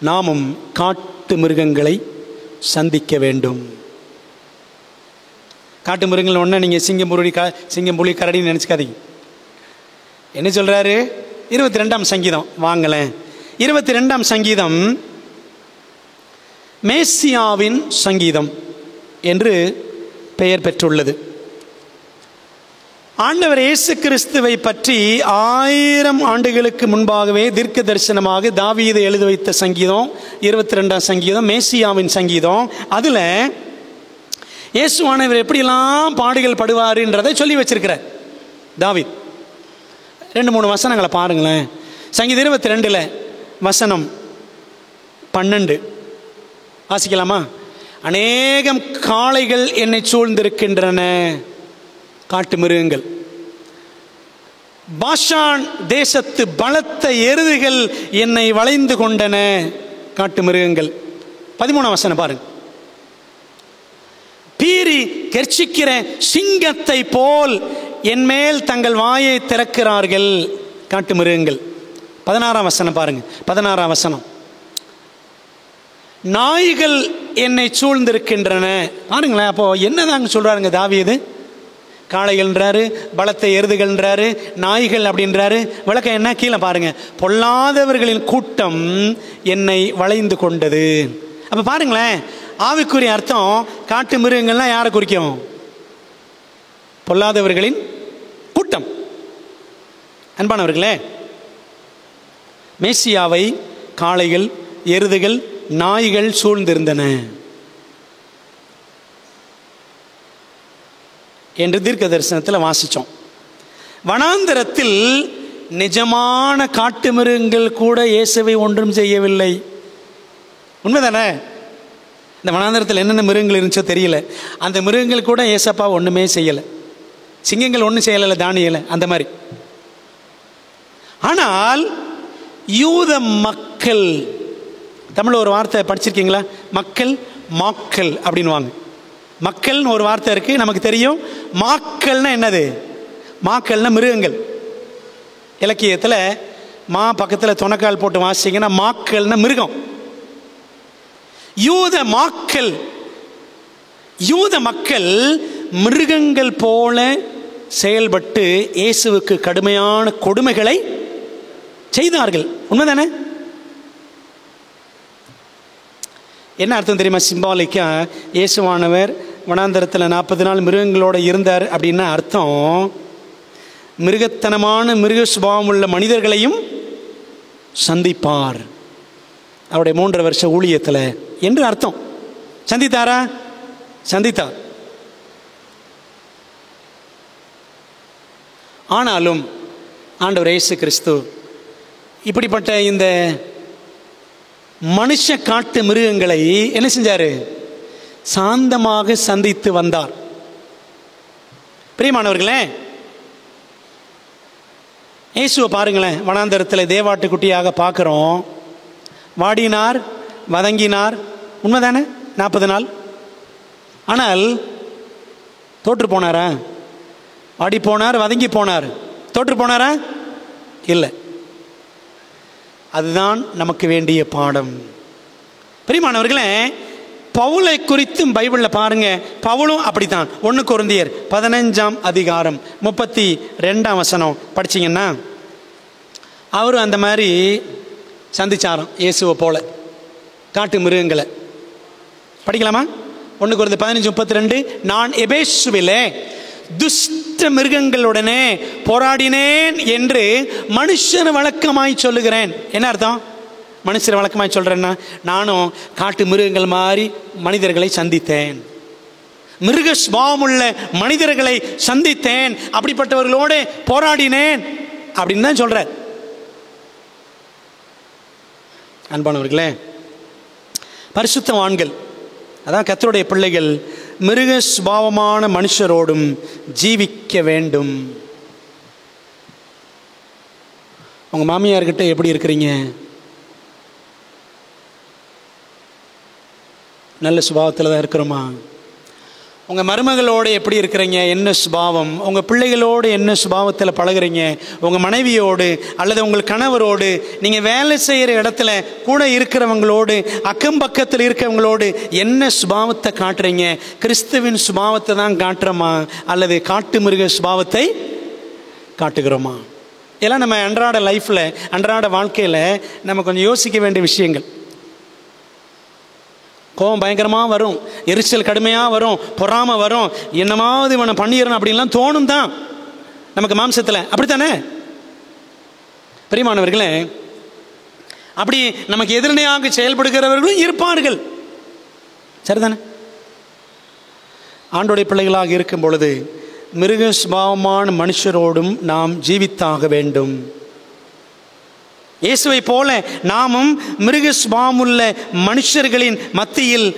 நாமும் காட்டு மிருகங்களை சந்திக்க வேண்டும். காட்டு மிருகங்கள் ஒன்று நீங்கள் சிங்கம் புலி கரடின்னு நினச்சிக்காதீங்க. என்ன சொல்கிறாரு? 22ஆம் சங்கீதம் வாங்கலேன். 22ஆம் சங்கீதம் மேசியாவின் சங்கீதம் என்று பெயர் பெற்றுள்ளது. ஆண்டவர் இயேசு கிறிஸ்துவை பற்றி 1000 ஆண்டுகளுக்கு முன்பாகவே தீர்க்க தரிசனமாக தாவீது எழுதி வைத்த சங்கீதம் 22ஆம் சங்கீதம், மேசியாவின் சங்கீதம். அதில் இயேசுவானவர் எப்படியெல்லாம் பாடுகள் படுவார்ன்றதை சொல்லி வச்சிருக்கிறார் தாவீது. 2-3 வசனங்களை பாருங்களேன். சங்கீதம் 22 வசனம் 12, வாசிக்கலாமா? அநேகம் காளைகள் என்னை சூழ்ந்திருக்கின்றன, காட்டு மிருகங்கள். பாஷான் தேசத்து பலத்த எருதுகள் என்னை வளைந்து கொண்டன, காட்டு மிருகங்கள். 13ஆம் வசனம் பாருங்க. பீறி கர்ச்சிக்கிற சிங்கத்தை போல் என் மேல் தங்கள் வாயை திறக்கிறார்கள், காட்டு மிருகங்கள். 16ஆம் வசனம் பாருங்க. 16ஆம் வசனம். நாய்கள் என்னை சூழ்ந்திருக்கின்றன. பாருங்களேன், அப்போ என்னதாங்க சொல்றாருங்க தாவீது? காளைகள்ன்றாரு, பலத்த எருதுகள்ன்றாரு, நாய்கள் அப்படின்றாரு. விளக்கம் என்ன? கீழே பாருங்க. பொல்லாதவர்களின் கூட்டம் என்னை வளைந்து கொண்டது. அப்ப பாருங்களேன், ஆவிக்குரிய அர்த்தம் காட்டு மிருகங்கள்லாம் யாரை குறிக்கும்? பொல்லாதவர்களின் கூட்டம். அன்பானவர்களே, மேசியாவை காளைகள், எருதுகள், நாய்கள் சூழ்ந்திருந்தன என்று தீர்க்க தரிசனத்தில் வாசித்தோம். வனாந்தரத்தில் நிஜமான காட்டு மிருகங்கள் கூட இயேசுவை ஒன்றும் செய்யவில்லை. உண்மைதானே? இந்த வனாந்தரத்தில் என்னென்ன மிருகங்கள் இருந்துச்சோ தெரியல, அந்த மிருகங்கள் கூட ஏசப்பா ஒன்றுமே செய்யலை. சிங்கங்கள் ஒன்றும் செய்யலை, தானியலை அந்த மாதிரி. ஆனால் யூத மக்கள், தமிழில் ஒரு வார்த்தை படிச்சிருக்கீங்களா? மக்கள், மாக்கள் அப்படின்வாங்க. மக்கள்னு ஒரு வார்த்தை இருக்கு, நமக்கு தெரியும். மாக்கள்னா என்னது? மாக்கள்னா மிருகங்கள். இலக்கியத்தில் மா பக்கத்தில் தொணக்கால் போட்டு வாசிங்கன்னா மாக்கள்னா மிருகம். யூத மாக்கள், யூத மக்கள் மிருகங்கள் போல செயல்பட்டு இயேசுவுக்கு கடுமையான கொடுமைகளை செய்தார்கள். உண்மைதானே? என்ன அர்த்தம் தெரியுமா? சிம்பாலிக்கா இயேசுவானவர் வனாந்தரத்தில் 40 நாள் மிருகங்களோடு இருந்தார் அப்படின்னா அர்த்தம் மிருகத்தனமான மிருக சுபாவம் உள்ள மனிதர்களையும் சந்திப்பார் அவருடைய 3 வருஷ ஊழியத்தில் என்று அர்த்தம். சந்தித்தாரா? சந்தித்தார். ஆனாலும் ஆண்டவர் இயேசு கிறிஸ்து இப்படிப்பட்ட இந்த மனுஷ காட்டு மிருகங்களை என்ன செஞ்சாரு? சாந்தமாக சந்தித்து வந்தார். பிரியமானவர்களே, இயேசுவை பாருங்களேன், வனாந்தரத்தில் தேவாட்டுக்குட்டியாக பார்க்குறோம். வாடினார், வதங்கினார். உண்மைதானே? 40 நாள். ஆனால் தோற்று போனாரா? வாடி போனார், வதங்கி போனார். தோற்று போனாரா? இல்லை. அதுதான் நமக்கு வேண்டிய பாடம். பிரியமானவர்களே, பவுலை குறித்தும் பைபிளில் பாருங்க, பவுலும் அப்படித்தான். 1 கொரிந்தியர் 15ஆம் அதிகாரம் 32ஆம் வசனம் படிச்சிங்கன்னா, அவரும் அந்த மாதிரி சந்திச்சாராம் இயேசுவை போல காட்டு மிருகங்களை. படிக்கலாமா? 1 கொரிந்தியர் 15:32. நான் எபேசுவிலே துஷ்ட மிருகங்களுடனே போராடினேன் என்று மனுஷர் வழக்கமாய் சொல்லுகிறேன். என்ன அர்த்தம்? மனுஷர் வழக்கமாய் சொல்றேன்னா, நானும் காட்டு மிருகங்கள் மாதிரி மனிதர்களை சந்தித்தேன், மிருக சுபாவமுள்ள மனிதர்களை சந்தித்தேன், அப்படிப்பட்டவர்களோடு போராடினேன் அப்படின்னு தான் சொல்ற. அன்பானவர்களே, பரிசுத்தவான்கள், அதான் கர்த்தருடைய பிள்ளைகள், மிருக சுபாவமான மனுஷரோடும் ஜீவிக்க வேண்டும். உங்க மாமியார்கிட்ட எப்படி இருக்கிறீங்க? நல்ல சுபாவத்தில் தான் இருக்கிறோமா? உங்க மருமகளோடு எப்படி இருக்கிறீங்க? என்ன சுபாவம்? உங்க பிள்ளைகளோடு என்ன சுபாவத்தில் பழகுறீங்க? உங்க மனைவியோடு அல்லது உங்கள் கணவரோடு, நீங்க வேலை செய்கிற இடத்துல கூட இருக்கிறவங்களோடு, அக்கம் பக்கத்தில் இருக்கிறவங்களோடு என்ன சுபாவத்தை காட்டுறீங்க? கிறிஸ்துவின் சுபாவத்தை தான் காட்டுறோமா அல்லது காட்டு மிருக சுபாவத்தை காட்டுகிறோமா? இதெல்லாம் நம்ம அன்றாட லைஃப்ல, அன்றாட வாழ்க்கையில் நம்ம கொஞ்சம் யோசிக்க வேண்டிய விஷயங்கள். கோபம் பயங்கரமாக வரும், எரிச்சல் கடுமையாக வரும், பொறாமை வரும், என்னமாவது இவனை பண்ணிடணும் அப்படின்லாம் தோணும் தான் நமக்கு மாம்சத்தில். அப்படித்தானே பிரியமானவர்களே? அப்படி நமக்கு எதிரணையாக செயல்படுகிறவர்களும் இருப்பார்கள். சரிதானே? ஆண்டோடைய பிள்ளைகளாக இருக்கும் பொழுது மிருக சுபாவமான மனுஷரோடும் நாம் ஜீவித்தாக வேண்டும். இயேசுவை போல நாமும் மிருக சுபாவமுள்ள மனுஷர்களின் மத்தியில்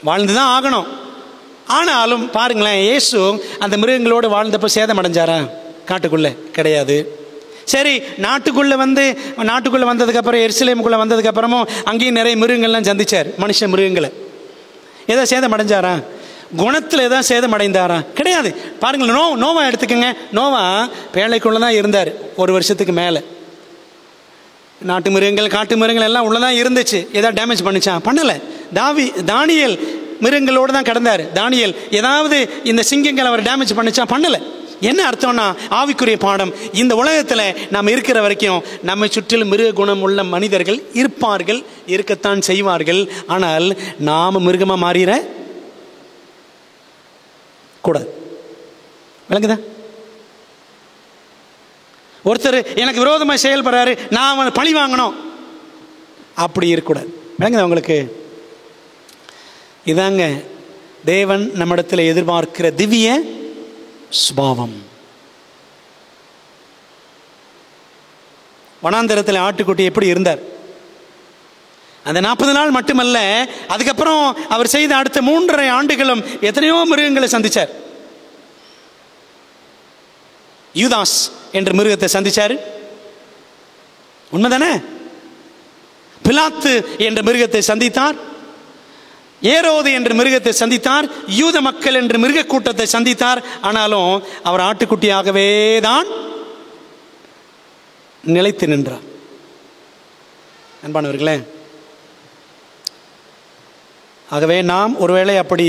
வாழ்ந்துதான் ஆகணும். ஆனாலும் பாருங்களேன், இயேசு அந்த மிருகங்களோடு வாழ்ந்தப்போ சேதம் அடைஞ்சாரா? காட்டுக்குள்ளே கிடையாது. சரி, நாட்டுக்குள்ளே வந்ததுக்கப்புறம், எருசலேமுக்குள்ளே வந்ததுக்கப்புறமும் அங்கேயும் நிறைய மிருகங்கள்லாம் சந்திச்சார், மனுஷ மிருகங்களை. ஏதோ சேதம் அடைஞ்சாரா? குணத்தில் ஏதாவது சேதம் அடைந்தாரா? கிடையாது. பாருங்கள், நோவா எடுத்துக்கோங்க. நோவா பேழைக்குள்ளே தான் இருந்தார் 1 வருஷத்துக்கு மேலே. நாட்டு மிருகங்கள், காட்டு மிருகங்கள் எல்லாம் உள்ளதான் இருந்துச்சு. ஏதாவது டேமேஜ் பண்ணிச்சா? பண்ணலை. தானியேல் மிருகங்களோடு தான் கிடந்தார். தானியேல் ஏதாவது இந்த சிங்கங்கள் அவர் டேமேஜ் பண்ணிச்சா? பண்ணலை. என்ன அர்த்தம்னா, ஆவிக்குரிய பாடம், இந்த உலகத்தில் நாம் இருக்கிற வரைக்கும் நம்மை சுற்றிலும் மிருக குணம் உள்ள மனிதர்கள் இருப்பார்கள், இருக்கத்தான் செய்வார்கள். ஆனால் நாம் மிருகமாக மாறிட கூடாது. விளங்குதா? ஒருத்தர் எனக்கு விரோதமாக செயல்படுறாரு, நான் அவனை பழி வாங்கணும், அப்படி இருக்கக்கூடாது. விளங்குதா உங்களுக்கு? இதாங்க தேவன் நம்மிடத்தில் எதிர்பார்க்கிற திவ்ய சுபாவம். வனாந்தரத்தில் ஆட்டுக்குட்டி எப்படி இருந்தார்? அந்த 40 நாள் மட்டுமல்ல, அதுக்கப்புறம் அவர் செய்த அடுத்த 3.5 ஆண்டுகளும் எத்தனையோ மிருகங்களை சந்திச்சார். யூதாஸ் என்ற மிருகத்தை சந்திச்சார், உண்மைதானே? பிலாத்து என்ற மிருகத்தை சந்தித்தார், ஏரோது என்ற மிருகத்தை சந்தித்தார், யூத மக்கள் என்ற மிருக கூட்டத்தை சந்தித்தார். ஆனாலும் அவர் ஆட்டுக்குட்டியாகவே தான் நிலைத்து நின்றார். அன்பானவர்களே, ஆகவே நாம் ஒருவேளை அப்படி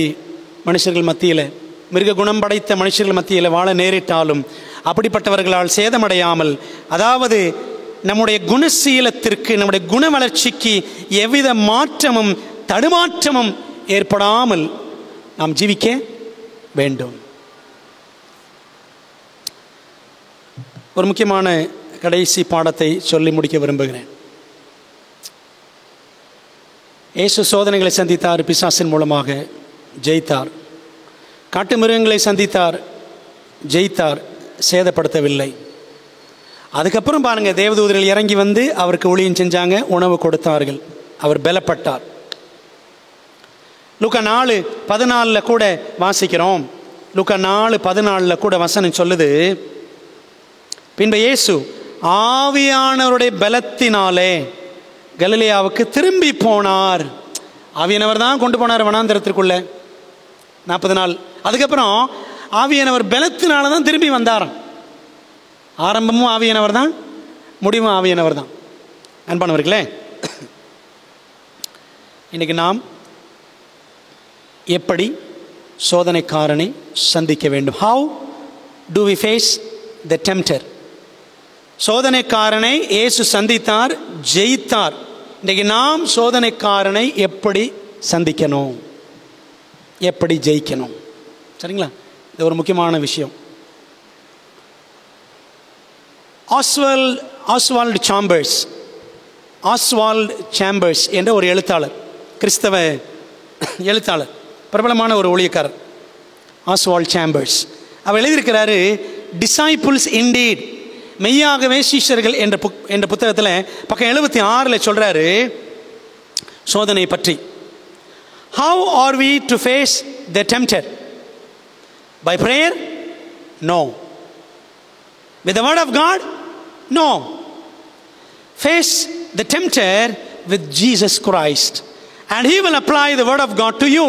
மனுஷர்கள் மத்தியில், மிருக குணம் படைத்த மனுஷர்கள் மத்தியில் வாழ நேரிட்டாலும் அப்படிப்பட்டவர்களால் சேதமடையாமல், அதாவது நம்முடைய குணசீலத்திற்கு, நம்முடைய குண வளர்ச்சிக்கு எவ்வித மாற்றமும் தடுமாற்றமும் ஏற்படாமல் நாம் ஜீவிக்க வேண்டும். ஒரு முக்கியமான கடைசி பாடத்தை சொல்லி முடிக்க விரும்புகிறேன். இயேசு சோதனைகளை சந்தித்தார், பிசாசின் மூலமாக ஜெயித்தார். காட்டு மிருகங்களை சந்தித்தார், ஜெயித்தார், சேதப்படுத்தவில்லை. அதுக்கப்புறம் பாருங்க, தேவதூதர்கள் இறங்கி வந்து அவருக்கு ஊழியம் செஞ்சாங்க, உணவு கொடுத்தார்கள், அவர் பலப்பட்டார். லூக்கா 4:14 கூட வாசிக்கிறோம். லூக்கா 4:14 கூட வசனம் சொல்லுது, பின்பு இயேசு ஆவியானவருடைய பலத்தினாலே கலிலேயாவுக்கு திரும்பி போனார். ஆவியானவர் தான் கொண்டு போனார் வனாந்தரத்திற்குள்ள 40 நாள். அதுக்கப்புறம் ஆவியானவர் பலத்தினால தான் திரும்பி வந்தார். ஆரம்பமும் ஆவியானவர் தான், முடிவும் ஆவியானவர் தான். அன்பானவர்களே, இன்னைக்கு நாம் எப்படி சோதனைக்காரனை சந்திக்க வேண்டும்? How do we face the tempter? சோதனைக்காரனை இயேசு சந்தித்தார், ஜெயித்தார். இன்றைக்கு நாம் சோதனைக்காரனை எப்படி சந்திக்கணும், எப்படி ஜெயிக்கணும்? சரிங்களா? இது ஒரு முக்கியமான விஷயம். ஆஸ்வால்டு சாம்பர்ஸ் என்ற ஒரு எழுத்தாளர், கிறிஸ்தவ எழுத்தாளர், பிரபலமான ஒரு ஊழியக்காரர், ஆஸ்வால்டு சாம்பர்ஸ். அவர் எழுதியிருக்கிறாரு, டிசைபிள்ஸ் இண்டீட், மெய்யாகவே சீஷர்கள் என்ற புத்தகத்தில் பக்கம் 76 சொல்றாரு சோதனை பற்றி. How are we to face the tempter? By prayer? No. With the word of God? No. Face the tempter with Jesus Christ, and he will apply the word of God to you,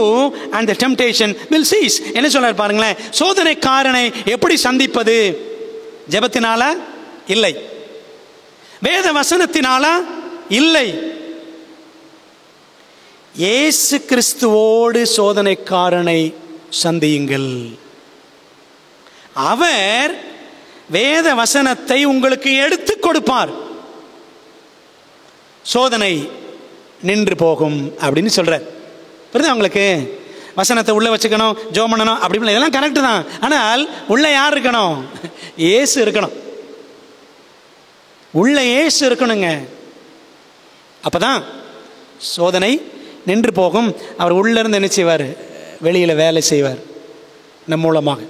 and the temptation will cease. என்ன சொல்றார் பாருங்களேன், சோதனைக்காரனை எப்படி சந்திப்பது? ஜெபத்தினால இல்லை, வேத வசனத்தினால இல்லை, இயேசு கிறிஸ்துவோடு சோதனைக்காரனை சந்தியுங்கள். அவர் வேத வசனத்தை உங்களுக்கு எடுத்து கொடுப்பார், சோதனை நின்று போகும் அப்படின்னு சொல்றார். புரியுதா உங்களுக்கு? வசனத்தை உள்ள வச்சுக்கணும், ஜெபம் பண்ணணும், அப்படி இதெல்லாம் கரெக்டு தான். ஆனால் உள்ள யார் இருக்கணும்? இயேசு இருக்கணும். உள்ள இயேசு இருக்கணுங்க. அப்பதான் சோதனை நின்று போகும். அவர் உள்ள இருந்து என்ன செய்வார்? வெளியில வேலை செய்வார் நம் மூலமாக.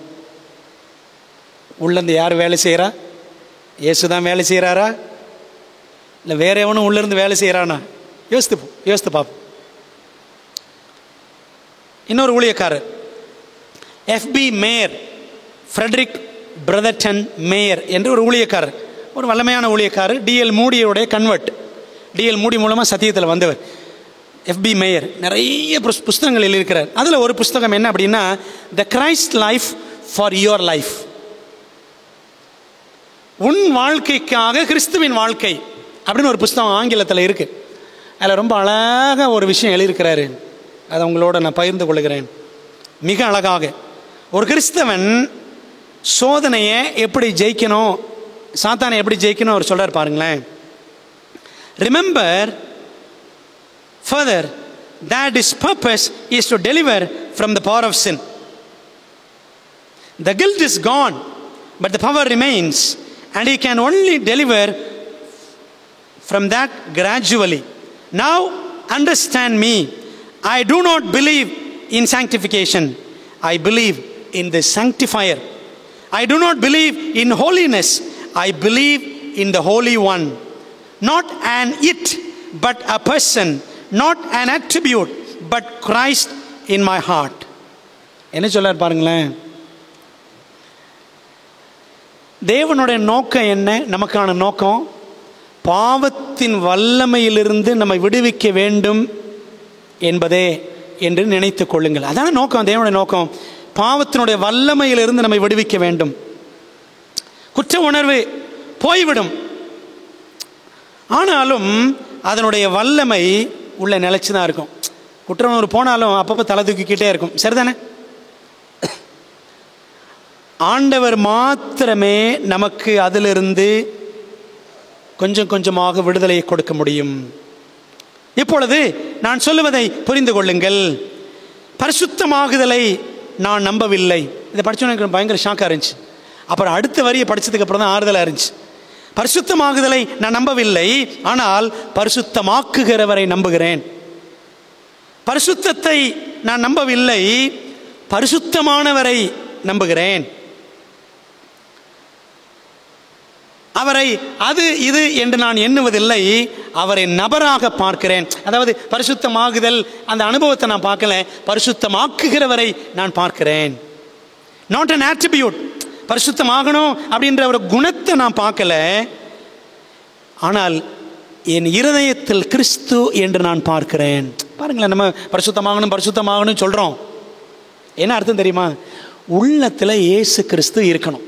உள்ளேருந்து யார் வேலை செய்கிறா? இயேசு தான் வேலை செய்கிறாரா, இல்லை வேற எவனும் உள்ளேருந்து வேலை செய்கிறானா? யோசித்து பார்ப்போம். இன்னொரு ஊழியக்காரர் FB Meyer, Frederick Brotherton Meyer என்று ஒரு ஊழியக்காரர், ஒரு வல்லமையான ஊழியக்காரர். D.L. மூடியோடைய கன்வெர்ட், D.L. மூடி மூலமாக சத்தியத்தில் வந்தவர். FB மேயர் நிறைய புஸ்தகங்கள் எழுதியிருக்கிறார். அதில் ஒரு புஸ்தகம் என்ன அப்படின்னா, த Christ life for your life, உன் வாழ்க்கைக்காக கிறிஸ்துவின் வாழ்க்கை அப்படின்னு ஒரு புஸ்தகம் ஆங்கிலத்தில் இருக்குது. அதில் ரொம்ப அழகாக ஒரு விஷயம் எழுதியிருக்கிறாரு. அதை உங்களோட நான் பகிர்ந்து கொள்கிறேன். மிக அழகாக ஒரு கிறிஸ்தவன் சோதனையை எப்படி ஜெயிக்கணும், சாத்தானை எப்படி ஜெயிக்கணும் அவர் சொல்கிறார் பாருங்களேன். Remember further that his purpose is to deliver from the power of sin. The guilt is gone, but the power remains, and he can only deliver from that gradually. Now understand me. I do not believe in sanctification. I believe in the sanctifier. I do not believe in holiness. I believe in the Holy One. Not an it, but a person. Not an attribute, but Christ in my heart. என்ன சொல்றார் பாருங்களேன். தேவனுடைய நோக்கம் என்ன? நமக்கான நோக்கம் பாவத்தின் வல்லமையிலிருந்து நம்மை விடுவிக்க வேண்டும் என்பதே என்று நினைத்துக் கொள்ளுங்கள். அதான நோக்கம், தேவனுடைய நோக்கம். பாவத்தினுடைய வல்லமையிலிருந்து நம்மை விடுவிக்க வேண்டும். குற்ற உணர்வு போய்விடும், ஆனாலும் அதனுடைய வல்லமை உள்ள நிலைச்சு தான் இருக்கும். குற்ற உணர்வு போனாலும் அப்பப்போ தலை தூக்கிக்கிட்டே இருக்கும். சரிதானே? ஆண்டவர் மாத்திரமே நமக்கு அதிலிருந்து கொஞ்சம் கொஞ்சமாக விடுதலையை கொடுக்க முடியும். இப்பொழுது நான் சொல்லுவதை புரிந்து கொள்ளுங்கள். பரிசுத்தமாகுதலை நான் நம்பவில்லை. இதை படிச்சோன்னு பயங்கர ஷாக்காக இருந்துச்சு. அப்புறம் அடுத்த வரியை படித்ததுக்கு அப்புறம் தான் ஆறுதலாக இருந்துச்சு. பரிசுத்தமாகுதலை நான் நம்பவில்லை, ஆனால் பரிசுத்தமாக்குகிறவரை நம்புகிறேன். பரிசுத்தத்தை நான் நம்பவில்லை, பரிசுத்தமானவரை நம்புகிறேன். அவரை அது இது என்று நான் எண்ணுவதில்லை, அவரை நபராக பார்க்கிறேன். அதாவது பரிசுத்தமாகுதல் அந்த அனுபவத்தை நான் பார்க்கல, பரிசுத்தமாக்குகிறவரை நான் பார்க்கிறேன். நாட் அன் ஆட்ரிபியூட், பரிசுத்தமாகணும் அப்படின்ற ஒரு குணத்தை நான் பார்க்கல, ஆனால் என் இருதயத்தில் கிறிஸ்து என்று நான் பார்க்கிறேன். பாருங்களேன், நம்ம பரிசுத்தமாகணும் பரிசுத்தமாகணும் சொல்கிறோம். என்ன அர்த்தம் தெரியுமா? உள்ளத்தில் இயேசு கிறிஸ்து இருக்கணும்.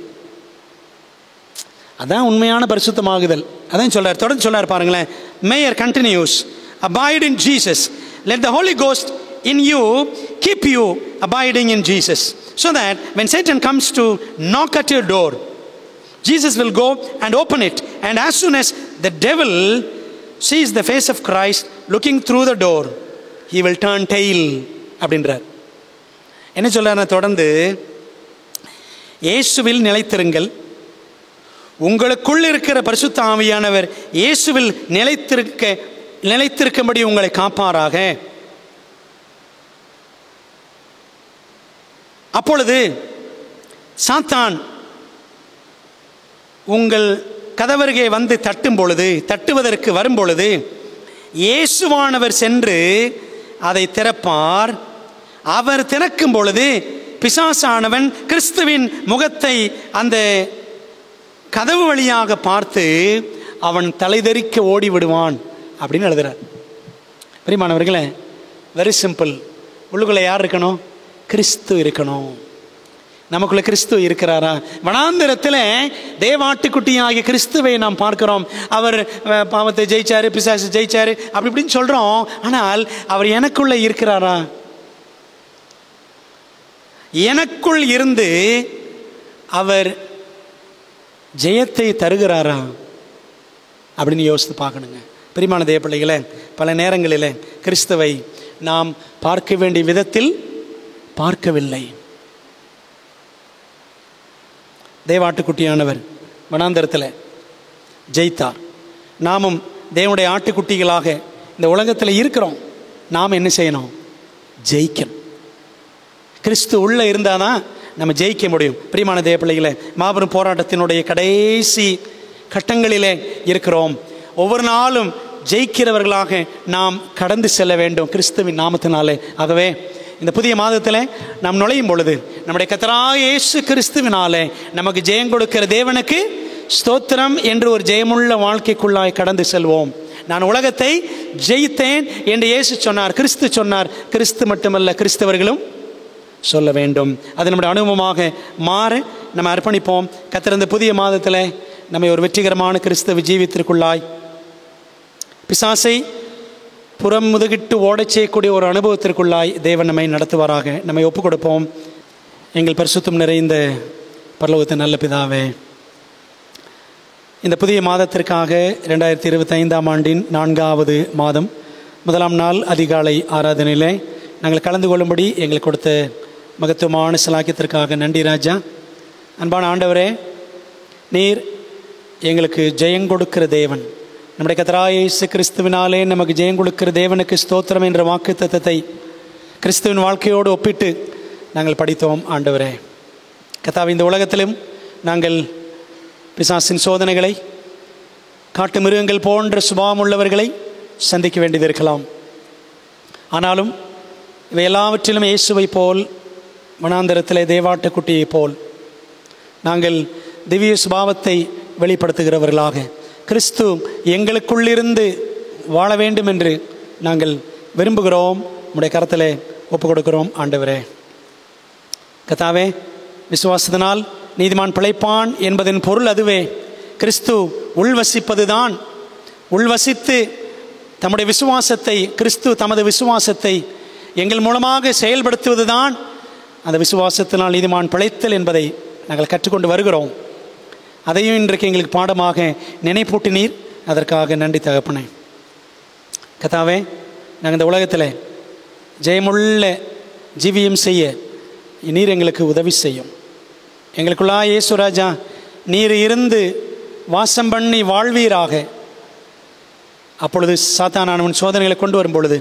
அதான் உண்மையான பரிசுத்தமாகுதல். அதான் சொல்றார், தொடர்ந்து சொல்றார் பாருங்களேன். Mayor continues, abide in Jesus, let the Holy Ghost in you keep you abiding in Jesus, so that when Satan comes to knock at your door, Jesus will go and open it, and as soon as the devil sees the face of Christ looking through the door, he will turn tail அப்படின்றார். என்ன சொல்றாருன்னா, தொடர்ந்து இயேசுவில் நிலைத்திருங்கள், உங்களுக்குள் இருக்கிற பரிசுத்த ஆவியானவர் இயேசுவில் நிலைத்திருக்கும்படி உங்களை காப்பாராக. அப்பொழுது சாத்தான் உங்கள் கதவருகே வந்து தட்டுவதற்கு வரும்பொழுது இயேசுவானவர் சென்று அதை திறப்பார். அவர் திறக்கும் பொழுது பிசாசானவன் கிறிஸ்துவின் முகத்தை அந்த கதவு வழியாக பார்த்து அவன் தலைதெறிக்க ஓடி விடுவான் அப்படின்னு எழுதுறார். பிரியமானவர்களே, வெரி சிம்பிள். உள்ளுக்குள்ள யார் இருக்கணும்? கிறிஸ்து இருக்கணும். நமக்குள்ள கிறிஸ்து இருக்கிறாரா? வனாந்திரத்தில் தேவாட்டுக்குட்டியாகிய கிறிஸ்துவை நாம் பார்க்கிறோம். அவர் பாவத்தை ஜெயிச்சாரு, பிசாசு ஜெயிச்சாரு அப்படி இப்படின்னு சொல்றோம். ஆனால் அவர் எனக்குள்ள இருக்கிறாரா? எனக்குள் இருந்து அவர் ஜெயத்தை தருகிறாரா அப்படின்னு யோசித்து பார்க்கணுங்க. பிரியமான தேவ பிள்ளைகளே, பல நேரங்களில் கிறிஸ்துவை நாம் பார்க்க வேண்டிய விதத்தில் பார்க்கவில்லை. தேவாட்டுக்குட்டியானவர் வனாந்தரத்தில் ஜெயித்தார். நாமும் தேவனுடைய ஆட்டுக்குட்டிகளாக இந்த உலகத்தில் இருக்கிறோம். நாம் என்ன செய்யணும்? ஜெயிக்கணும். கிறிஸ்து உள்ள இருந்தாதான் நம்ம ஜெயிக்க முடியும். பிரியமான தேவ பிள்ளைகளே, மாபெரும் போராட்டத்தினுடைய கடைசி கட்டங்களிலே இருக்கிறோம். ஒவ்வொரு நாளும் ஜெயிக்கிறவர்களாக நாம் கடந்து செல்ல வேண்டும் கிறிஸ்துவின் நாமத்தினாலே. ஆகவே இந்த புதிய மாதத்தில் நாம் நுழையும் பொழுது நம்முடைய கர்த்தராகிய இயேசு கிறிஸ்துவினாலே நமக்கு ஜெயம் கொடுக்கிற தேவனுக்கு ஸ்தோத்திரம் என்று ஒரு ஜெயமுள்ள வாழ்க்கைக்குள்ளாய் கடந்து செல்வோம். நான் உலகத்தை ஜெயித்தேன் என்று இயேசு சொன்னார், கிறிஸ்து சொன்னார். கிறிஸ்து மட்டுமல்ல, கிறிஸ்தவர்களும் சொல்ல வேண்டும். அது நம்முடைய அனுபவமாக மாற நம்ம அர்ப்பணிப்போம். கர்த்தர் இந்த புதிய மாதத்தில் நம்மை ஒரு வெற்றிகரமான கிறிஸ்தவ ஜீவித்திற்குள்ளாய் பிசாசை புறம் முதுகிட்டு ஓடச் செய்யக்கூடிய ஒரு அனுபவத்திற்குள்ளாய் தேவன் நம்மை நடத்துவாராக. நம்மை ஒப்புக் கொடுப்போம். எங்கள் பரிசுத்தம் நிறைந்த பரலோகத்தின் நல்ல பிதாவே, இந்த புதிய மாதத்திற்காக 2025ஆம் ஆண்டின் 4வது மாதம் 1ஆம் நாள் அதிகாலை ஆராதனையிலே நாங்கள் கலந்து கொள்ளும்படி எங்களுக்கு கொடுத்த மகத்துவமான சலாக்கியத்திற்காக நன்றி ராஜா. அன்பான ஆண்டவரே, நீர் எங்களுக்கு ஜெயம் கொடுக்கிற தேவன். நம்முடைய கர்த்தராகிய இயேசு கிறிஸ்துவினாலே நமக்கு ஜெயம் கொடுக்கிற தேவனுக்கு ஸ்தோத்திரம் என்ற வாக்குத்தத்தத்தை கிறிஸ்துவின் வாழ்க்கையோடு ஒப்பிட்டு நாங்கள் படித்தோம். ஆண்டவரே கர்த்தாவே, இந்த உலகத்திலும் நாங்கள் பிசாசின் சோதனைகளை, காட்டு மிருகங்கள் போன்ற சுபாவம் உள்ளவர்களை சந்திக்க வேண்டியது இருக்கலாம். ஆனாலும் இவை எல்லாவற்றிலும் இயேசுவை போல், வனாந்தரத்திலே தேவாட்டுக்குட்டியை போல் நாங்கள் திவ்ய சுபாவத்தை வெளிப்படுத்துகிறவர்களாக கிறிஸ்து எங்களுக்குள்ளிருந்து வாழ வேண்டும் என்று நாங்கள் விரும்புகிறோம். உம்முடைய கரத்திலே ஒப்புக் கொடுக்கிறோம். ஆண்டவரே கர்த்தாவே, விசுவாசத்தினால் நீதிமான் பிழைப்பான் என்பதன் பொருள் அதுவே. கிறிஸ்து உள்வசிப்பதுதான். உள்வசித்து தம்முடைய விசுவாசத்தை, கிறிஸ்து தமது விசுவாசத்தை எங்கள் மூலமாக செயல்படுத்துவதுதான் அந்த விசுவாசத்தினால் நீதிமான் பிழைத்தல் என்பதை நாங்கள் கற்றுக்கொண்டு வருகிறோம். அதையும் இன்றைக்கு எங்களுக்கு பாடமாக நினைப்பூட்டினீர். அதற்காக நன்றி தகப்பனே. கர்த்தாவே, நாங்கள் இந்த உலகத்தில் ஜெயமுள்ள ஜீவியம் செய்ய நீர் எங்களுக்கு உதவி செய்யும். எங்களுக்குள்ளா இயேசுராஜா நீர் இருந்து வாசம் பண்ணி வாழ்வீராக. அப்பொழுது சாத்தானானவன் சோதனைகளை கொண்டு வரும் பொழுது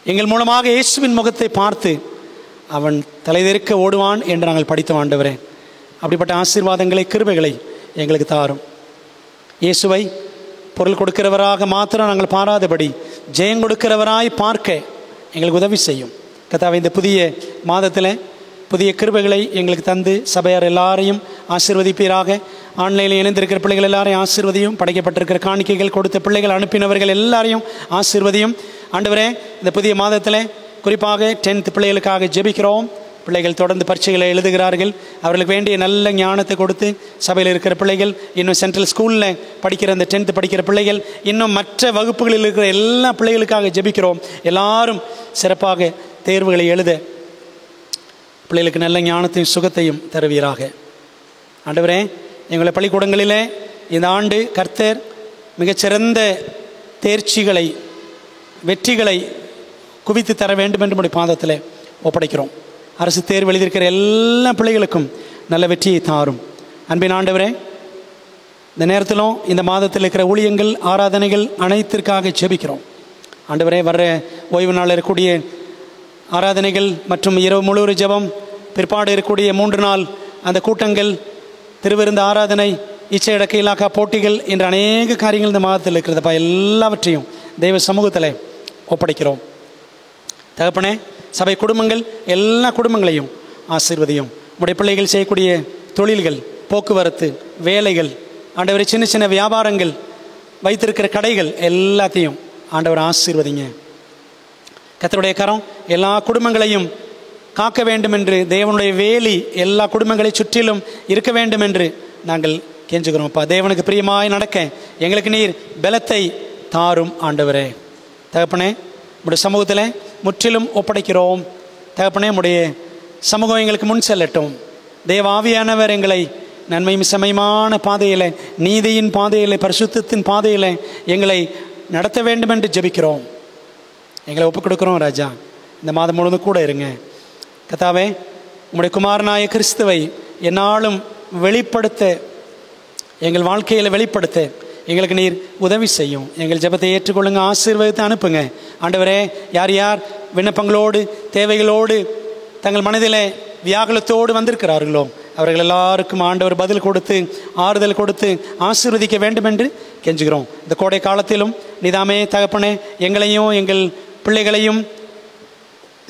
எங்கள் மூலமாக இயேசுவின் முகத்தை பார்த்து அவன் தலைதெறிக்க ஓடுவான் என்று நாங்கள் படித்தோம். ஆண்டவரே, அப்படிப்பட்ட ஆசீர்வாதங்களை, கிருபைகளை எங்களுக்கு தாரும். இயேசுவை பொருள் கொடுக்கிறவராக மாத்திரம் நாங்கள் பாராதபடி ஜெயம் கொடுக்கிறவராய் பார்க்க எங்களுக்கு உதவி செய்யும். கர்த்தாவே, இந்த புதிய மாதத்தில் புதிய கிருபைகளை எங்களுக்கு தந்து சபையார் எல்லாரையும் ஆசீர்வதிப்பீராக. ஆன்லைனில் இணைந்திருக்கிற பிள்ளைகள் எல்லாரையும் ஆசீர்வதியும். படைக்கப்பட்டிருக்கிற காணிக்கைகள் கொடுத்த பிள்ளைகள் அனுப்பினவர்கள் எல்லாரையும் ஆசீர்வதியும். ஆண்டவரே, இந்த புதிய மாதத்தில் குறிப்பாக 10th பிள்ளைகளுக்காக ஜெபிக்கிறோம். பிள்ளைகள் தொடர்ந்து பரீட்சைகளை எழுதுகிறார்கள். அவர்களுக்கு வேண்டிய நல்ல ஞானத்தை கொடுத்து, சபையில் இருக்கிற பிள்ளைகள், இன்னும் சென்ட்ரல் ஸ்கூலில் படிக்கிற அந்த 10th படிக்கிற பிள்ளைகள், இன்னும் மற்ற வகுப்புகளில் இருக்கிற எல்லா பிள்ளைகளுக்காக ஜெபிக்கிறோம். எல்லாரும் சிறப்பாக தேர்வுகளை எழுத பிள்ளைகளுக்கு நல்ல ஞானத்தையும் சுகத்தையும் தருவீராக. ஆண்டவரே, எங்களுடைய பள்ளிக்கூடங்களிலே இந்த ஆண்டு கர்த்தர் மிகச்சிறந்த தேர்ச்சிகளை, வெற்றிகளை குவித்து தர வேண்டும் என்று நம்முடைய பாதத்தில் ஒப்படைக்கிறோம். அரசு தேர்வு எழுதியிருக்கிற எல்லா பிள்ளைகளுக்கும் நல்ல வெற்றியை தாரும். அன்பின் ஆண்டவரே, இந்த நேரத்திலும் இந்த மாதத்தில் இருக்கிற ஊழியங்கள், ஆராதனைகள் அனைத்திற்காக ஜெபிக்கிறோம். ஆண்டவரே, வர்ற ஓய்வு நாள் இருக்கக்கூடிய ஆராதனைகள் மற்றும் இரவு முழுவதும் ஜெபம், பிற்பாடு இருக்கக்கூடிய 3 நாள் அந்த கூட்டங்கள், திருவிருந்து ஆராதனை, இச்சையடக்க இலாக்கா போட்டிகள் என்ற அநேக காரியங்கள் இந்த மாதத்தில் இருக்கிறதப்பா. எல்லாவற்றையும் தெய்வ சமூகத்தில் ஒப்படைக்கிறோம். தகப்பனே, சபை குடும்பங்கள், எல்லா குடும்பங்களையும் ஆசீர்வதியும். உடைய பிள்ளைகள் செய்யக்கூடிய தொழில்கள், போக்குவரத்து, வேலைகள், ஆண்டவரை சின்ன சின்ன வியாபாரங்கள், வைத்திருக்கிற கடைகள் எல்லாத்தையும் ஆண்டவர் ஆசீர்வதிங்க. கர்த்தருடைய கரம் எல்லா குடும்பங்களையும் காக்க வேண்டும் என்று, தேவனுடைய வேலி எல்லா குடும்பங்களை சுற்றிலும் இருக்க வேண்டும் என்று நாங்கள் கெஞ்சுகிறோம்ப்பா. தேவனுக்கு பிரியமாய் நடக்க எங்களுக்கு நீர் பலத்தை தாரும். ஆண்டவரே தகப்பனே, உடைய சமூகத்தில் முற்றிலும் ஒப்படைக்கிறோம். தகப்பனே, உடைய சமூகம் எங்களுக்கு முன் செல்லட்டும். தேவ ஆவியானவர் எங்களை நன்மையும் செம்மையுமான பாதையில், நீதியின் பாதையில், பரிசுத்தத்தின் பாதையில் எங்களை நடத்த வேண்டும் என்று ஜெபிக்கிறோம். எங்களை ஒப்புக் கொடுக்குறோம் ராஜா. இந்த மாதம் முழுவதும் கூட இருங்க கர்த்தாவே. உம்முடைய குமாரனாய கிறிஸ்துவை என்னாலும் வெளிப்படுத்த, எங்கள் வாழ்க்கையில் வெளிப்படுத்த எங்களுக்கு நீர் உதவி செய்யும். எங்கள் ஜெபத்தை ஏற்றுக்கொள்ளுங்க, ஆசீர்வாதத்தை அனுப்புங்க. ஆண்டவரே, யார் யார் விண்ணப்பங்களோடு, தேவைகளோடு, தங்கள் மனதில் வியாகுலத்தோடு வந்திருக்கிறார்களோ அவர்கள் எல்லாருக்கும் ஆண்டவர் பதில் கொடுத்து ஆறுதல் கொடுத்து ஆசீர்வதிக்க வேண்டும் என்று கெஞ்சுகிறோம். இந்த கோடை காலத்திலும் நீதாமே தகப்பனே எங்களையும் எங்கள் பிள்ளைகளையும்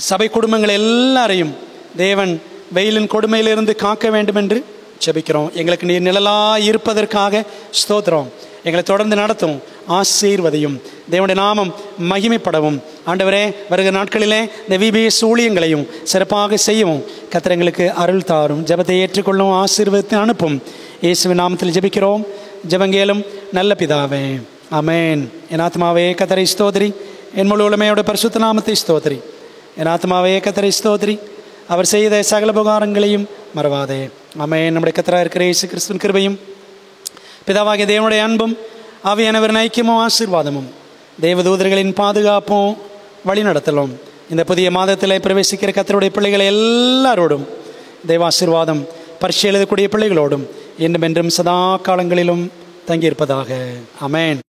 சபை குடும்பங்கள் எல்லாரையும் தேவன் வெயிலின் கொடுமையிலிருந்து காக்க வேண்டும் என்று ஜெபிக்கிறோம். எங்களுக்கு நீர் நிழலாய் இருப்பதற்காக ஸ்தோத்திரம். எங்களை தொடர்ந்து நடத்தும், ஆசீர்வதியும். தேவனுடைய நாமம் மகிமைப்படவும். ஆண்டவரே, வருகிற நாட்களிலே இந்த VBS ஊழியங்களையும் சிறப்பாக செய்யவும் கர்த்தர் எங்களுக்கு அருள் தாரும். ஜெபத்தை ஏற்றுக்கொள்ளும், ஆசீர்வதித்து அனுப்பும். இயேசுவின் நாமத்தில் ஜெபிக்கிறோம் ஜெபங்கேலும் நல்ல பிதாவே, ஆமென். என் ஆத்மாவே கர்த்தரை ஸ்தோத்திரி, என் முழு உலமையோட பரிசுத்த நாமத்தை ஸ்தோத்திரி. என் ஆத்மாவே கர்த்தரை ஸ்தோத்திரி, அவர் செய்த சகல உபகாரங்களையும் மறவாதே. ஆமென். நம்முடைய கர்த்தராக இருக்கிற இயேசு கிறிஸ்துவின் கிருபையும் பிதாவாகிய தேவனுடைய அன்பும் ஆவியானவரின் ஐக்கியமும் ஆசீர்வாதமும் தேவதூதர்களின் பாதுகாப்பும் வழிநடத்தலும் இந்த புதிய மாதத்தில் பிரவேசிக்கிற கர்த்தருடைய பிள்ளைகளை எல்லாரோடும் தேவாசீர்வாதம் பரீட்சை எழுதக்கூடிய பிள்ளைகளோடும் என்றும் என்றும் சதா காலங்களிலும் தங்கியிருப்பதாக. ஆமென்.